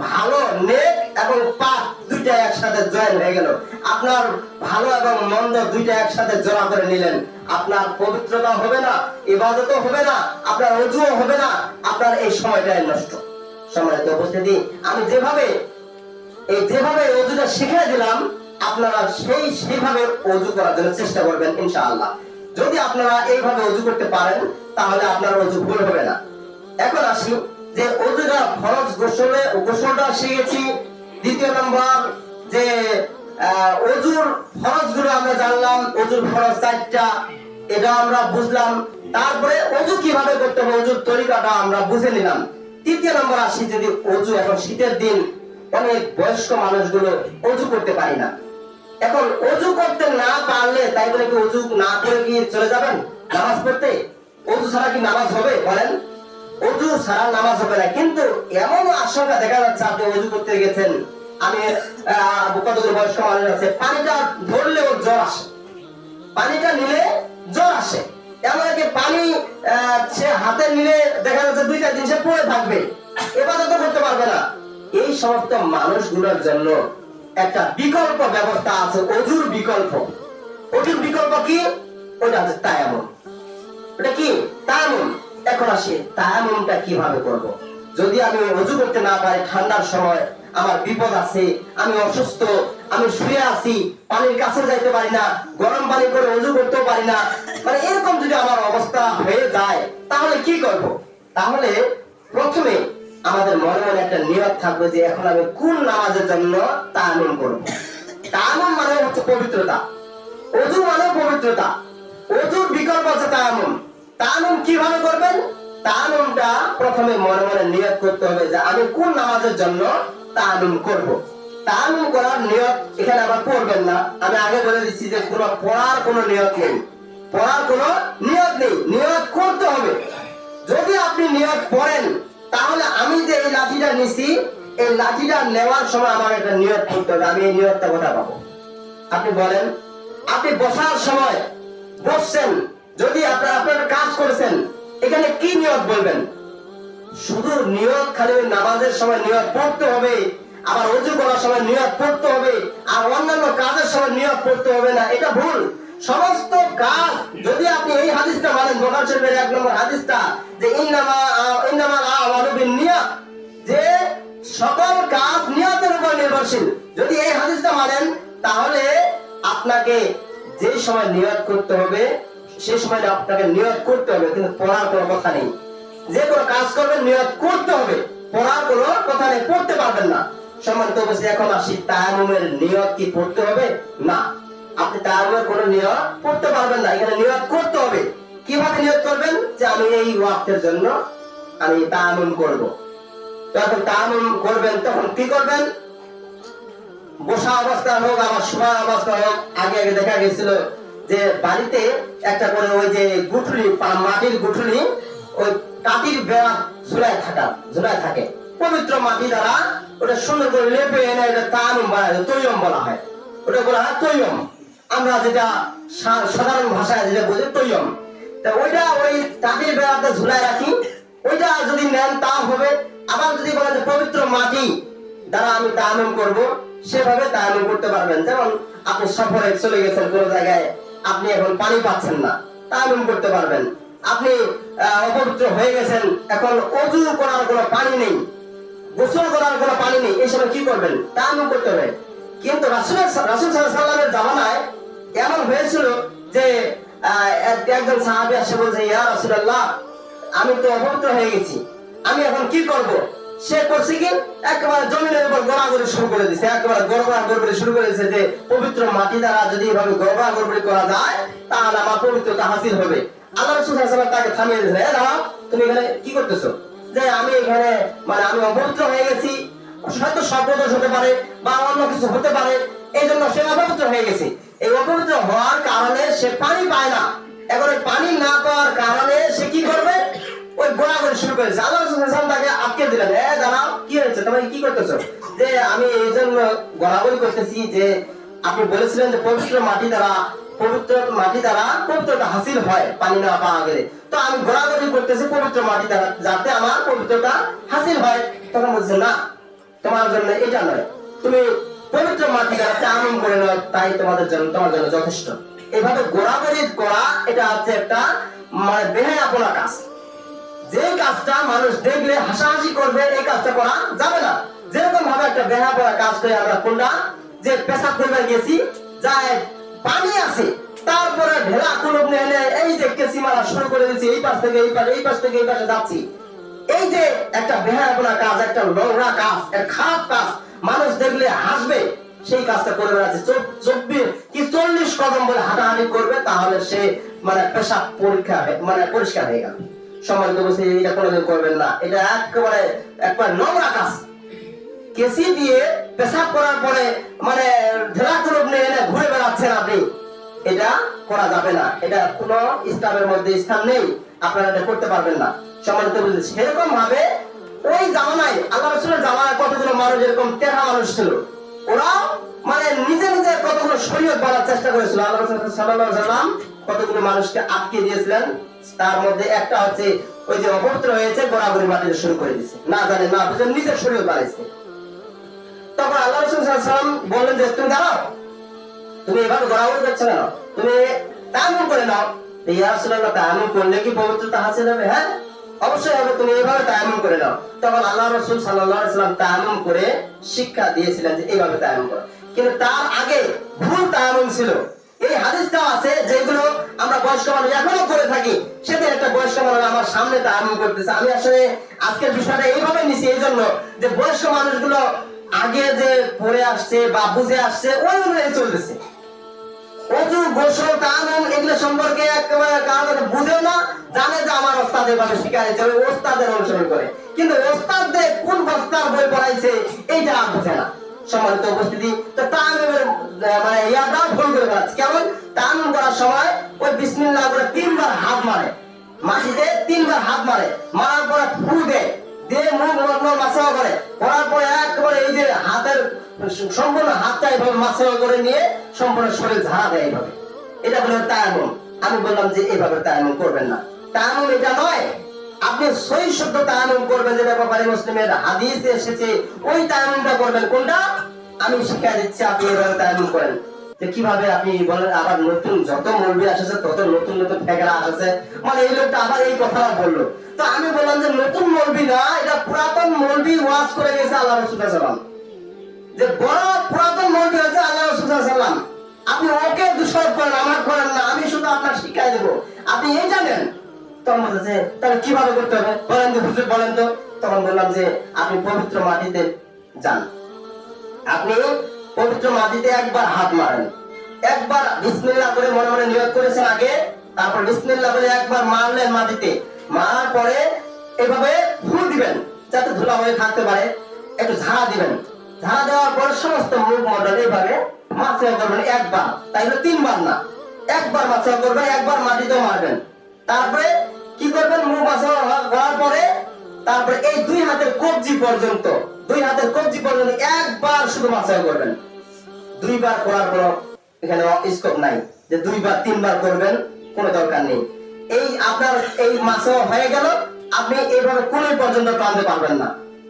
ভালো, নেক এবং পাপ দুইটা একসাথে জয়েন হয়ে গেল। আপনার ভালো এবং মন্দ দুইটা একসাথে জোড়া করে নিলেন। আপনার পবিত্রতা হবে না, ইবাদতও হবে না, আপনার ওযুও হবে না, আপনার এই সময়টাই নষ্ট। সম্মানিত উপস্থিতি, আমি যেভাবে ওযুটা শিখিয়ে দিলাম, আপনারা সেইভাবে ওযু করার জন্য চেষ্টা করবেন ইনশাআল্লাহ। যদি আপনারা এইভাবে ওযু করতে পারেন তাহলে আপনার ওযু ভুল হবে না। এখন আসি যে অজুটা ফরজ, গোসলটা শিখেছি। দ্বিতীয় নম্বর যে অজুর ফরজ গুলো আমরা জানলাম, অজুর ফরজ 4টা, এটা আমরা বুঝলাম। তারপরে অজু কিভাবে করতে হবে, অজুর তরিকাটা আমরা বুঝে নিলাম। তৃতীয় নম্বর আসি, যদি অজু, এখন শীতের দিন অনেক বয়স্ক মানুষগুলো অজু করতে পারি না। এখন অজু করতে না পারলে তাই বলে কি অজু না করে কি চলে যাবেন নামাজ পড়তে? অজু ছাড়া কি নামাজ হবে বলেন? অজু ছাড়া নামাজ হবে না। কিন্তু এমন আশঙ্কা দেখা যাচ্ছে, আপনি অজু করতে গেছেন, আমি কতগুলো বয়স্ক মানুষ আছে, পানিটা ধরলেও জ্বর আসে, পানিটা নিলে জ্বর আসে, এমনকি পানি সে হাতে নিলে দেখা যাচ্ছে 2-4 দিন সে পড়ে থাকবে, ইবাদত করতে পারবে না। এই সমস্ত মানুষগুলোর জন্য একটা বিকল্প ব্যবস্থা আছে, অজুর বিকল্প। অজুর বিকল্প কি? ওটা হচ্ছে তায়াম্মুম। ওটা কি? তায়াম্মুম। এখন আসি তায়াম্মুমটা কিভাবে করব? যদি আমি অজু করতে না পারি, ঠান্ডার সময় আমার বিপদ আছে, আমি অসুস্থ, আমি শুয়ে আছি, পানির কাছে যাইতে পারি না, গরম পানি করে অজু করতেও পারি না, মানে এরকম যদি আমার অবস্থা হয়ে যায়, তাহলে কি করব? তাহলে প্রথমে আমাদের মনে মনে একটা নিয়ত থাকবে যে এখন আমি কোন নামাজের জন্য তায়াম্মুম করব। তায়াম্মুম মানে হচ্ছে পবিত্রতা, অজু মানে পবিত্রতা, অজুর বিকল্প হচ্ছে তায়াম্মুম। তায়াম্মুম কিভাবে করবেন? তায়াম্মুমটা প্রথমে মনে মনে নিয়ত করতে হবে যে আমি কোন নামাজের জন্য তায়াম্মুম করব। তায়াম্মুম করার নিয়ত এখানে আবার পড়বেন না, আমি আগে বলে দিচ্ছি যে কোনো পড়ার কোনো নিয়ত নেই, পড়ার কোনো নিয়ত নেই, নিয়ত করতে হবে। যদি আপনি নিয়ত পড়েন, তাহলে আমি যে এই লাঠিটা নিছি, এই লাঠিটা নেওয়ার সময় আমার একটা নিয়ত করতে হবে, আমি এই নিয়তটা কোথায় পাবো? আপনি বলেন, আপনি বসার সময় বসছেন, যদি আপনার কাজ করেছেন, এখানে কি নিয়ত বলবেন? শুধু নিয়ত খালি নামাজের সময় নিয়ত পড়তে হবে, আবার ওযু করার সময় নিয়ত পড়তে হবে, আর অন্যান্য কাজের সময় নিয়ত পড়তে হবে না, এটা ভুল। সমস্ত কাজ যদি আপনি এই হাদিসটা মানেন, বুখারী শরীফের 1 নম্বর হাদিসটা, যে ইন্নামাল আমালু বিন্নিয়াত, যে সকল কাজ নিয়তের উপর নির্ভরশীল, যদি এই হাদিসটা মানেন, তাহলে আপনাকে যে সময় নিয়ত করতে হবে সেই সময় আপনাকে নিয়ত করতে হবে, কিন্তু পড়ার কোনো কথা নেই। যে কোনো কাজ করবেন নিয়ত করতে হবে, পড়ার কোনো কথা নেই, পড়তে পারবেন না। সম্মানিত উপস্থিতি, এখন আসি তায়াম্মুমের নিয়ত কি পড়তে হবে? না, আপনি তায়াম্মুমের কোনো নিয়ত পড়তে পারবেন না, এখানে নিয়ত করতে হবে। কিভাবে নিয়ত করবেন? যে আমি এই ওয়াক্তের জন্য আমি তায়াম্মুম করব। যখন তায়াম্মুম করবেন তখন কি করবেন? বসা অবস্থা হোক, আমার শোয়া অবস্থা হোক, আগে দেখা গেছিল যে বাড়িতে একটা করে ওই যে গুঠলি, মাটির গুঠলি, ওই কাঠির বেড়া ঝুলায় থাকে, পবিত্র মাটি দ্বারা ওটা সুন্দর করে লেপে এনে এটা তায়াম্মুম বানায়, তৈয়ম বলা হয়, ওটা বলা হয় তৈয়ম। আমরা যেটা সাধারণ ভাষায় যেটা বুঝি তৈয়ম, তা ওইটা ওই কাঠির বেড়াতে ঝুলায় রাখি, ওইটা যদি নেন তা হবে। আবার যদি বলা যে পবিত্র মাটি দ্বারা আমি তায়াম্মুম করব, সেভাবে তায়াম্মুম করতে পারবেন। যেমন আপনি সফরে চলে গেছেন কোন জায়গায়, আপনি এখন পানি পাচ্ছেন না, তায়াম্মুম করতে পারবেন। আপনি অপবিত্র হয়ে গেছেন, এখন ওযু করার কোনো পানি নেই, গোসল করার কোনো পানি নেই, এই সময় কি করবেন? তায়াম্মুম করতে হবে। কিন্তু রাসূল সাল্লাল্লাহু আলাইহি ওয়াসাল্লামের জামানায় এমন হয়েছিল যে একজন সাহাবী এসে বলছে, ইয়া রাসূলুল্লাহ, আমি তো অপবিত্র হয়ে গেছি, আমি এখন কি করব? সে করছে কি, একেবারে জমিনের উপর গড়াগড়ি শুরু করে দিয়েছে, একেবারে গড়াগড়ি শুরু করে দিয়েছে যে পবিত্র মাটি দ্বারা যদি এভাবে গড়াগড়ি করা যায় তাহলে আমার পবিত্রতা হাসিল হবে। আল্লাহ রাসূল সাল্লাল্লাহু আলাইহি ওয়াসাল্লাম তাকে থামিয়ে দিয়েছেন, এ দাঁড়াও, তুমি এখানে কি করতেছো? যে আমি এখানে মানে আমি অপবিত্র হয়ে গেছি, হয়তো সর্বদোষ হতে পারে বা অন্য কিছু হতে পারে, এই জন্য সে অপবিত্র হয়ে গেছে। এই অপবিত্র হওয়ার কারণে সে পানি পায় না, এখন পানি না পাওয়ার কারণে সে কি করবে? ওই গোড়াগড়ি শুরু করেছে। আল্লাহ রাসূল সাল্লাল্লাহু আলাইহি ওয়াসাল্লাম তাকে আটকে দিলেন, এ দাঁড়াও, কি হয়েছে, তুমি কি করতেছো? যে আমি এই জন্য গোড়াগড়ি করতেছি যে আপনি বলেছিলেন যে পবিত্র মাটি দ্বারা পবিত্রতা হাসিল হয় পানি না পাওয়া গেলে, তো আমি গোড়াগড়ি করতেছি পবিত্র মাটি দ্বারা যাতে আমার পবিত্রতা হাসিল হয়। তখন বলছে, না, তোমার জন্য এটা নয়, তুমি পবিত্র মাটি দ্বারা তায়াম্মুম করে নাও, তাই তোমার জন্য যথেষ্ট। এভাবে গোড়াগড়ি করা এটা হচ্ছে একটা মানে বেহায়াপনা কাজ, যে কাজটা মানুষ দেখলে হাসাহাসি করবে, এই কাজটা করা যাবে না। যেরকম ভাবে একটা বেহায়াপনা কাজ করে আমরা কোনটা, যে পেশাব করতে গেছি, যায় পানি আছে, তারপরে ঢেলা কুলুপ নিয়ে এই যে কেসি মারা শুরু করে দিচ্ছি, এই পাশ থেকে এই পাশে, এই পাশ থেকে এই পাশে যাচ্ছি, এই যে একটা বেহায়াপনা কাজ, একটা নোংরা কাজ, একটা খারাপ কাজ, মানুষ দেখলে হাসবে, সেই কাজটা করে বেড়াচ্ছে 40 কদম বলে হাঁটাহাঁটি করবে, তাহলে সে মানে পেশাব পরীক্ষা মানে পরিষ্কার হয়ে গেল। সম্মানিত বলছে এটা কোনোদিন করবেন না, এটা একেবারে একবার নোংরা কাজ। কেসি দিয়ে পেশাব করার পরে মানে ঢেলা কুলুপ নিয়ে এনে ঘুরে বেড়াচ্ছেন আপনি, এটা করা যাবে না, এটা কোন ইসলামের মধ্যে স্থান নেই, আপনারা এটা করতে পারবেন না। সম্মানিত বলছে সেরকম ভাবে ওই জামানায় আল্লাহ রাসূলের জামানায় কতগুলো মানুষ এরকম তেরা মানুষ ছিল, ওরা মানে নিজে নিজে কতগুলো শরীয়ত বানার চেষ্টা করেছিল। আল্লাহ রাসূল সাল্লাল্লাহু আলাইহি ওয়াসাল্লাম কতগুলো মানুষকে আটকে দিয়েছিলেন, তার মধ্যে একটা হচ্ছে ওই যে অপবিত্র হয়েছে গোড়াগড়ি মাটিতে শুরু করে দিয়েছে, না জানে না বুঝে নিজের শরীয়ত বানাইছে। তখন আল্লাহ রাসূল সাল্লাল্লাহু আলাইহি ওয়াসাল্লাম বললেন যে তুমি দাঁড়াও, তুমি এভাবে গোড়াগড়ি করছো কেন, তুমি তায়াম্মুম করে নাও। ইয়া রাসূলুল্লাহ তায়াম্মুম করলে কি পবিত্রতা হাসিল হবে? হ্যাঁ অবশ্যই হবে, তুমি এইভাবে তায়াম্মুম করে নাও। তখন আল্লাহ রাসূল সাল্লাল্লাহু আলাইহি ওয়াসাল্লাম তায়াম্মুম করে শিক্ষা দিয়েছিলেন যে এইভাবে তায়াম্মুম করো, কিন্তু তার আগে ভুল তায়াম্মুম ছিল। এই হাদিসটা আছে যেগুলো আমরা বয়স্ক মানুষ এখনো করে থাকি, সেদিন একটা বয়স্ক মানুষ আমার সামনে তায়াম্মুম করতেছে। আমি আসলে আজকের বিষয়টা এইভাবে নিছি এই জন্য যে বয়স্ক মানুষগুলো আগে যে পড়ে আসছে বা বুঝে আসছে ওই অনুযায়ী চলতেছে। ওযু গোসল তায়াম্মুম এগুলো সম্পর্কে একেবারে কারণ বুঝেও না, জানে যে আমার ওস্তাদ এভাবে শিখাইছে, ওই ওস্তাদের অনুসরণ করে, কিন্তু ওস্তাদদের কোন বস্তার বই পড়াইছে এইটা বুঝে না। সম্মানিত উপস্থিতি, তো তায়াম্মুমের মানে ইয়াটা ভুল করে বেড়াচ্ছে। কেমন তায়াম্মুম করার সময় ওই বিসমিল্লাহ করে 3 বার হাত মারে, মাটিতে 3 বার হাত মারে, মারার পরে ফু দেয়, দিয়ে মুখ মাসাও করে, করার পরে একেবারে এই যে হাতের সম্পূর্ণ হাতটা এইভাবে মাসাও করে নিয়ে সম্পূর্ণ শরীর ঝাড়া দেয় এইভাবে, এটা বলে তায়াম্মুম। আমি বললাম যে এইভাবে তায়াম্মুম করবেন না, তায়াম্মুম এটা নয়, আপনি সহি শুদ্ধ তায়াম্মুম করবেন, যেটা বুখারী মুসলিমের হাদিসে এসেছে ওই তায়াম্মুমটা করবেন। কোনটা আমি শিখিয়ে দিচ্ছি, আপনি এভাবে তায়াম্মুম করেন। যে কিভাবে আপনি বলেন, আবার নতুন যত মৌলবি আসছে তত নতুন নতুন ফেকরা আসছে, মানে এই লোকটা আবার এই কথাটা বললো। তো আমি বললাম যে নতুন মৌলবি না, এটা পুরাতন মৌলবি ওয়াজ করে গেছে আল্লাহ রাসূল সাল্লাল্লাহু আলাইহি ওয়াসাল্লাম, যে বড় পুরাতন মৌলবি হচ্ছে আল্লাহ রাসূল সাল্লাল্লাহু আলাইহি ওয়াসাল্লাম। আপনি ওকে দোষারোপ করেন, আমার করেন না, আমি শুধু আপনার শিখাই দেবো, আপনি এই জানেন। তখন বলতেছে তাহলে কিভাবে করতে হবে বলেন তো হুজুর, বলেন তো। তখন বললাম যে আপনি পবিত্র মাটিতে যান, আপনি পবিত্র মাটিতে একবার হাত মারেন, একবার বিসমিল্লাহ করে মনে মনে নিয়ত করেছেন আগে, তারপর বিসমিল্লাহ বলে একবার মারলেন মাটিতে, মারার পরে এভাবে ফুল দিবেন যাতে ধুলা হয়ে থাকতে পারে, একটু ঝাড়া দিবেন, ঝাড়া দেওয়ার পরে সমস্ত মুখ মণ্ডল এইভাবে মাসা করবেন একবার, তাই হলো 3 বার না, একবার মাসা করবেন, একবার মাটিতেও মারবেন। তারপরে কি করবেন, মুখ মাসা করার পরে তারপরে এই 2 হাতের কবজি পর্যন্ত, 2 হাতের কবজি পর্যন্ত একবার শুধু মাসা করবেন। 2 বার করার কোনো এখানে স্কোপ নাই যে 2 বার 3 বার করবেন, কোনো দরকার নেই। এই আপনার এই মাসা হয়ে গেল, আপনি এইভাবে কোন পর্যন্ত টানতে পারবেন না,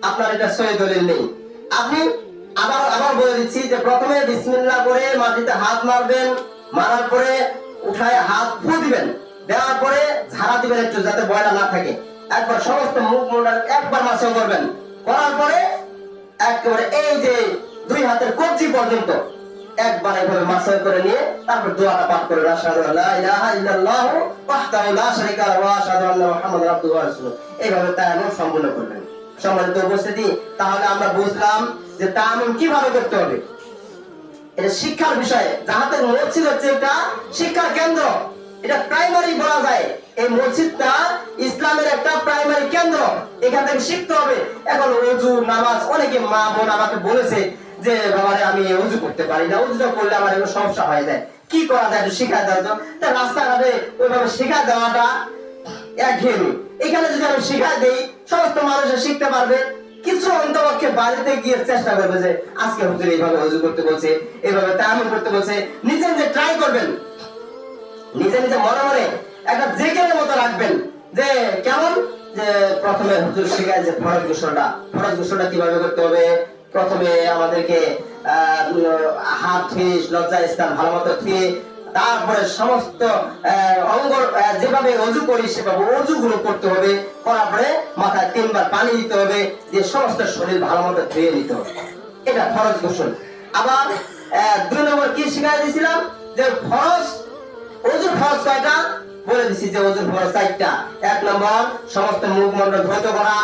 আপনার এটা সহি দলিল নেই। আপনি আবার বলে দিচ্ছি যে প্রথমে বিসমিল্লাহ করে মাটিতে হাত মারবেন, মারার পরে উঠায় হাত ফু দিবেন, দেওয়ার পরে ঝাড়া দিবেন একটু যাতে ময়লা না থাকে, একবার সমস্ত মুখ মন্ডল একবার মাসা করবেন, করার পরে একেবারে এই যে 2 হাতের কবজি পর্যন্ত একবার এইভাবে মাসা করে নিয়ে তারপর দোয়াটা পাঠ করে আশহাদু আল্লা ইলাহা ইল্লাল্লাহু ওয়াহদাহু লা শারীকা লাহু ওয়া আশহাদু আন্না মুহাম্মাদান আবদুহু ওয়া রাসূলুহু, এইভাবে তায়াম্মুম সম্পূর্ণ করবেন। সম্মানিত উপস্থিতি, তাহলে আমরা বুঝলাম যে তায়াম্মুম কিভাবে করতে হবে। এটা শিক্ষার বিষয়, জাহাতের মসজিদ হচ্ছে একটা শিক্ষার কেন্দ্র, এটা প্রাইমারি বলা যায়। এই মসজিদটা ইসলামের একটা প্রাইমারি কেন্দ্র, এখান থেকে শিখতে হবে। এখন ওযু নামাজ, অনেকে মা বোন আমাকে বলেছে যে বাবারে আমি ওযু করতে পারি না, ওযুটা করলে আমার এগুলো সমস্যা হয়ে যায়, কি করা যায় একটু শিখায় দাও তো। তা রাস্তাঘাটে ওইভাবে শিখায় দেওয়াটা একঘেয়েমি, এখানে যদি আমি শিখায় দেই সমস্ত মানুষের শিখতে পারবে, কিছু অন্তপক্ষে বাড়িতে গিয়ে চেষ্টা করবে যে আজকে হুজুর এইভাবে ওযু করতে বলছে, এইভাবে তায়াম্মুম করতে বলছে, নিজে নিজে ট্রাই করবেন, নিজে নিজে মনে মনে একটা জিকিরের মতো রাখবেন যে কেমন, যে প্রথমে হুজুর শিখায় যে ফরজ গোসলটা কিভাবে করতে হবে। প্রথমে আমাদেরকে হাত ধুয়ে লজ্জা স্থান ভালো মতো ধুয়ে তারপরে সমস্ত অঙ্গ যেভাবে ওযু করি সেভাবে ওযু গুলো করতে হবে, করার পরে মাথায় 3 বার পানি দিতে হবে, দিয়ে সমস্ত শরীর ভালো মতো ধুয়ে নিতে হবে, এটা ফরজ গোসল। আবার 2 নম্বর কি শিখাই দিয়েছিলাম যে ফরজ ওযুর ফরজ কয়টা, বলে দিছি যে ওজুর ফরজ 4টা। 1 নম্বর সমস্ত মুখমণ্ডল ধৌত করা,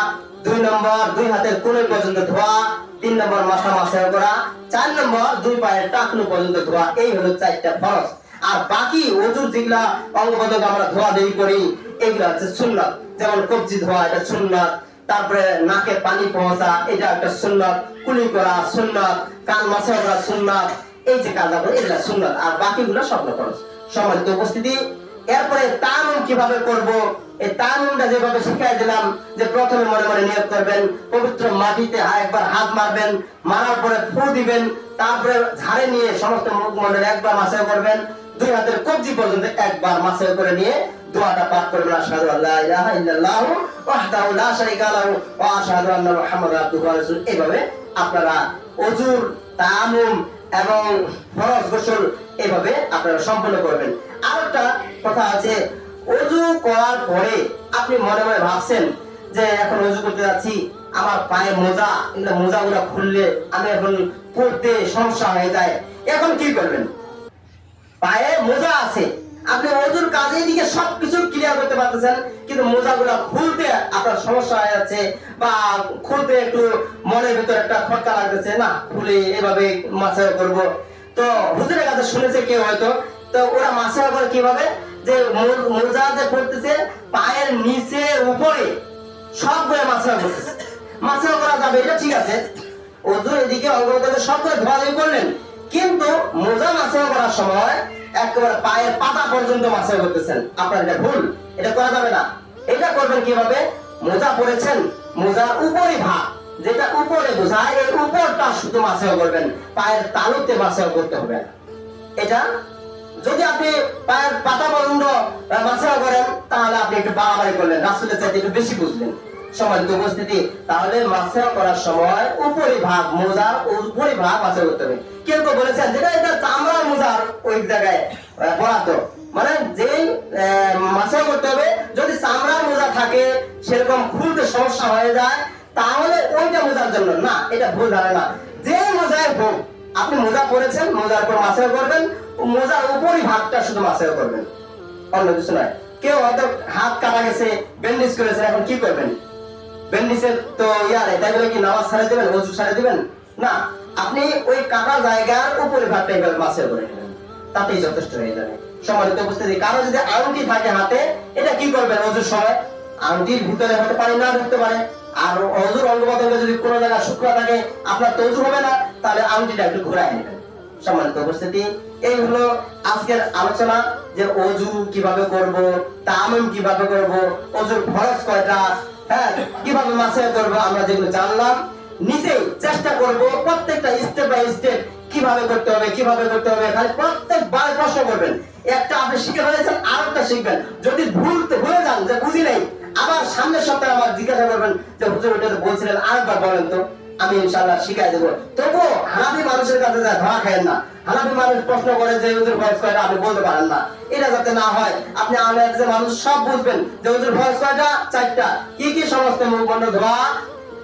2 নম্বর 2 হাতের কোণ পর্যন্ত ধোয়া, 3 নম্বর মাথা মাসাজ করা, 4 নম্বর 2 পায়ের টাকনু পর্যন্ত ধোয়া। এই হলো 4টা ফরজ। আর বাকি ওজুর যেগুলা অঙ্গ প্রত্যঙ্গ আমরা ধোয়া দেই করি এগুলা হচ্ছে সুন্নাত। যেমন কবজি ধোয়া, এটা সুন্নাত। তারপরে নাকে পানি পৌঁছা, এটা একটা সুন্নাত। কুলি করা সুন্নাত, কান মাসাজ করা সুন্নাত। এই যে কাজগুলো এগুলা সুন্নাত, আর বাকিগুলো সব ফরজ। সম্মানিত উপস্থিতি, এরপরে তায়াম্মুম কিভাবে করব? এই তায়াম্মুমটা যেভাবে শিখাই দিলাম, যে প্রথমে মনে মনে নিয়ত করবেন, পবিত্র মাটিতে একবার হাত মারবেন, মারার পরে ফু দিবেন, তারপরে ঝাড়ে নিয়ে সমস্ত মুখমণ্ডল একবার মাসাজ করবেন, 2 হাতের কবজি পর্যন্ত একবার মাসাজ করে নিয়ে দোয়াটা পাঠ করবেন, আশহাদু আল্লা ইলাহা ইল্লাল্লাহু ওয়াহদাহু লা শারীকা লাহু ওয়া আশহাদু আন্না মুহাম্মাদান আবদুহু ওয়া রাসূলুহু। এইভাবে আপনারা ওযুর, তায়াম্মুম এবং ফরজ গোসল এইভাবে আপনারা সম্পন্ন করবেন। আরেকটা কথা আছে, ওযু করার পরে আপনি মনে মনে ভাবছেন যে এখন ওযু করতে যাচ্ছি, আমার পায়ে মোজা, এগুলো মোজাগুলো খুললে আমি এখন পড়তে সমস্যা হয়ে যায়। এখন কি করবেন? পায়ে মোজা আছে, আপনি ওযুর কাজে দিকে সবকিছু ক্লিয়ার করতে পারতেছেন, কিন্তু মোজাগুলো খুলতে আপনার সমস্যা হয়ে যাচ্ছে, বা খুলতে একটু মনের ভিতর একটা খটকা লাগতেছে, না খুলে এভাবে মাসাজ করব। তো হুজুরের কাছে শুনেছে কেউ হয়তো, তো ওরা মাসাজ করে কিভাবে, যে মোজা যে পড়তেছে পায়ের নিচে উপরে সবগুলো মাসাজ করতেছে। মাসাজ করা যাবে, এটা ঠিক আছে, ওযুর এদিকে অঙ্গপ্রত্যঙ্গ সবগুলো ধোয়াধুয়ি করলেন, কিন্তু মোজা মাসাজ করার সময় একেবারে পায়ের পাতা পর্যন্ত মাসাজ করতেছেন, আপনার এটা ভুল, এটা করা যাবে না। এটা করবেন কিভাবে? মোজা পরেছেন, মোজার উপরে ভাগ যেটা উপরে বোঝায়, এই উপরটা শুধু মাসাজ করবেন, পায়ের তালুতে মাসাজ করতে হবে না। এটা যদি আপনি পায়ের পাতা পর্যন্ত মাসাজ করেন, তাহলে আপনি একটু বাড়াবাড়ি করলেন, রাসূলের চাইতে একটু বেশি বুঝলেন। সম্মানিত উপস্থিতি, তাহলে মাসাজ করার সময় উপরি ভাগ, মোজার উপরি ভাগ মাসাজ করতে হবে। কেউ তো বলেছেন যেটা এটা চামড়ার মোজার ওই জায়গায় বরাদ্দ, মানে যে মাসাজ করতে হবে, যদি চামড়ার মোজা থাকে সেরকম খুলতে সমস্যা হয়ে যায়, তাহলে ওইটা মোজার জন্য না, এটা ভুল ধারণা। যে মোজায় হোক, আপনি মোজা পরেছেন, মোজার উপর মাসাজ করবেন, মোজার উপরি ভাগটা শুধু মাসাজ করবেন, অন্য কিছু নয়। কেউ হয়তো হাত কাটা গেছে, ব্যান্ডেজ করেছে, এখন কি করবেন? ব্যান্ডেজের তো তাই বলে কি নামাজ ছাড়ে দিবেন, ওযু ছাড়ে দিবেন? না, আপনি ওই কাটা জায়গার উপরে ভাগটা এবার মাসাজ করে নেবেন, তাতেই যথেষ্ট হয়ে যাবে। সম্মানিত উপস্থিতি, কারো যদি আংটি থাকে হাতে, এটা কি করবেন ওযুর সময়? আংটির ভিতরে হয়তো পানি না ঢুকতে পারে, আর ওযুর অঙ্গপ্রত্যঙ্গে যদি কোনো জায়গা শুকনো থাকে, আপনার তো ওযু হবে না, তাহলে আংটিটা একটু ঘুরায় নেবেন। সম্মানিত উপস্থিতি, এই হলো আজকের আলোচনা, যে ওযু কিভাবে করব, তায়াম্মুম কিভাবে করব, ওযুর ফরজ কয়টা, হ্যাঁ কিভাবে মাসাজ করব, আমরা যেগুলো জানলাম, নিজেই চেষ্টা করব প্রত্যেকটা স্টেপ বাই স্টেপ কিভাবে করতে হবে, কিভাবে করতে হবে। খালি প্রত্যেকবার প্রশ্ন করবেন, একটা আপনি শিখে ফেলেছেন, আরেকটা শিখবেন। যদি ভুলে যান যে বুঝি নাই, আবার সামনের সপ্তাহে আবার জিজ্ঞাসা করবেন যে হুজুর ওটা তো বলছিলেন, আরেকবার বলেন তো, আমি ইনশাআল্লাহ শিখাই দেব। তবুও হানাফি মানুষের কাছে যা ধরা খায়েন না। হানাফি মানুষ প্রশ্ন করে যে হুজুর ফরজ কয়টা, আপনি বলতে পারেন না, এটা যাতে না হয়। আপনি আমাদের যে মানুষ সব বুঝবেন যে হুজুর ফরজ কয়টা, 4টা। কি কি? সমস্ত মুখমণ্ডল ধোয়া,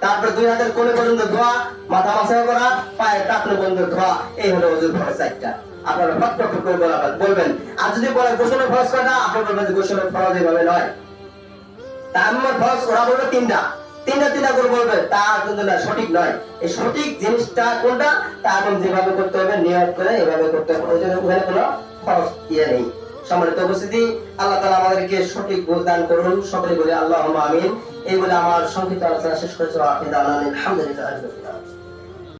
তারপরে 2 হাতের কোণ পর্যন্ত ধোয়া, মাথা মাসাজ করা, পায়ের টাকনু পর্যন্ত ধোয়া। এই হলো ওযুর ফরজ 4টা। আপনারা ফটফট করে বলবেন। আর যদি বলে গোসলের ফরজ কয়টা, আপনি বলবেন যে গোসলের ফরজ এইভাবে নয়। তায়াম্মুমের ফরজ ওরা বলবে 3টা, 3টা করে বলবে, তা কিন্তু না, সঠিক নয়। এই সঠিক জিনিসটা কোনটা? তায়াম্মুম যেভাবে করতে হবে, নিয়ত করে এভাবে করতে হবে, ওখানে কোনো ফরজ নেই। সম্মানিত উপস্থিতি, আল্লাহ তাআলা আমাদেরকে সঠিক বুঝ দান করুন, সকলে বলে আল্লাহুম্মা আমিন। এই বলে আমার সংক্ষিপ্ত আলোচনা শেষ করেছি। আলহামদুলিল্লাহ।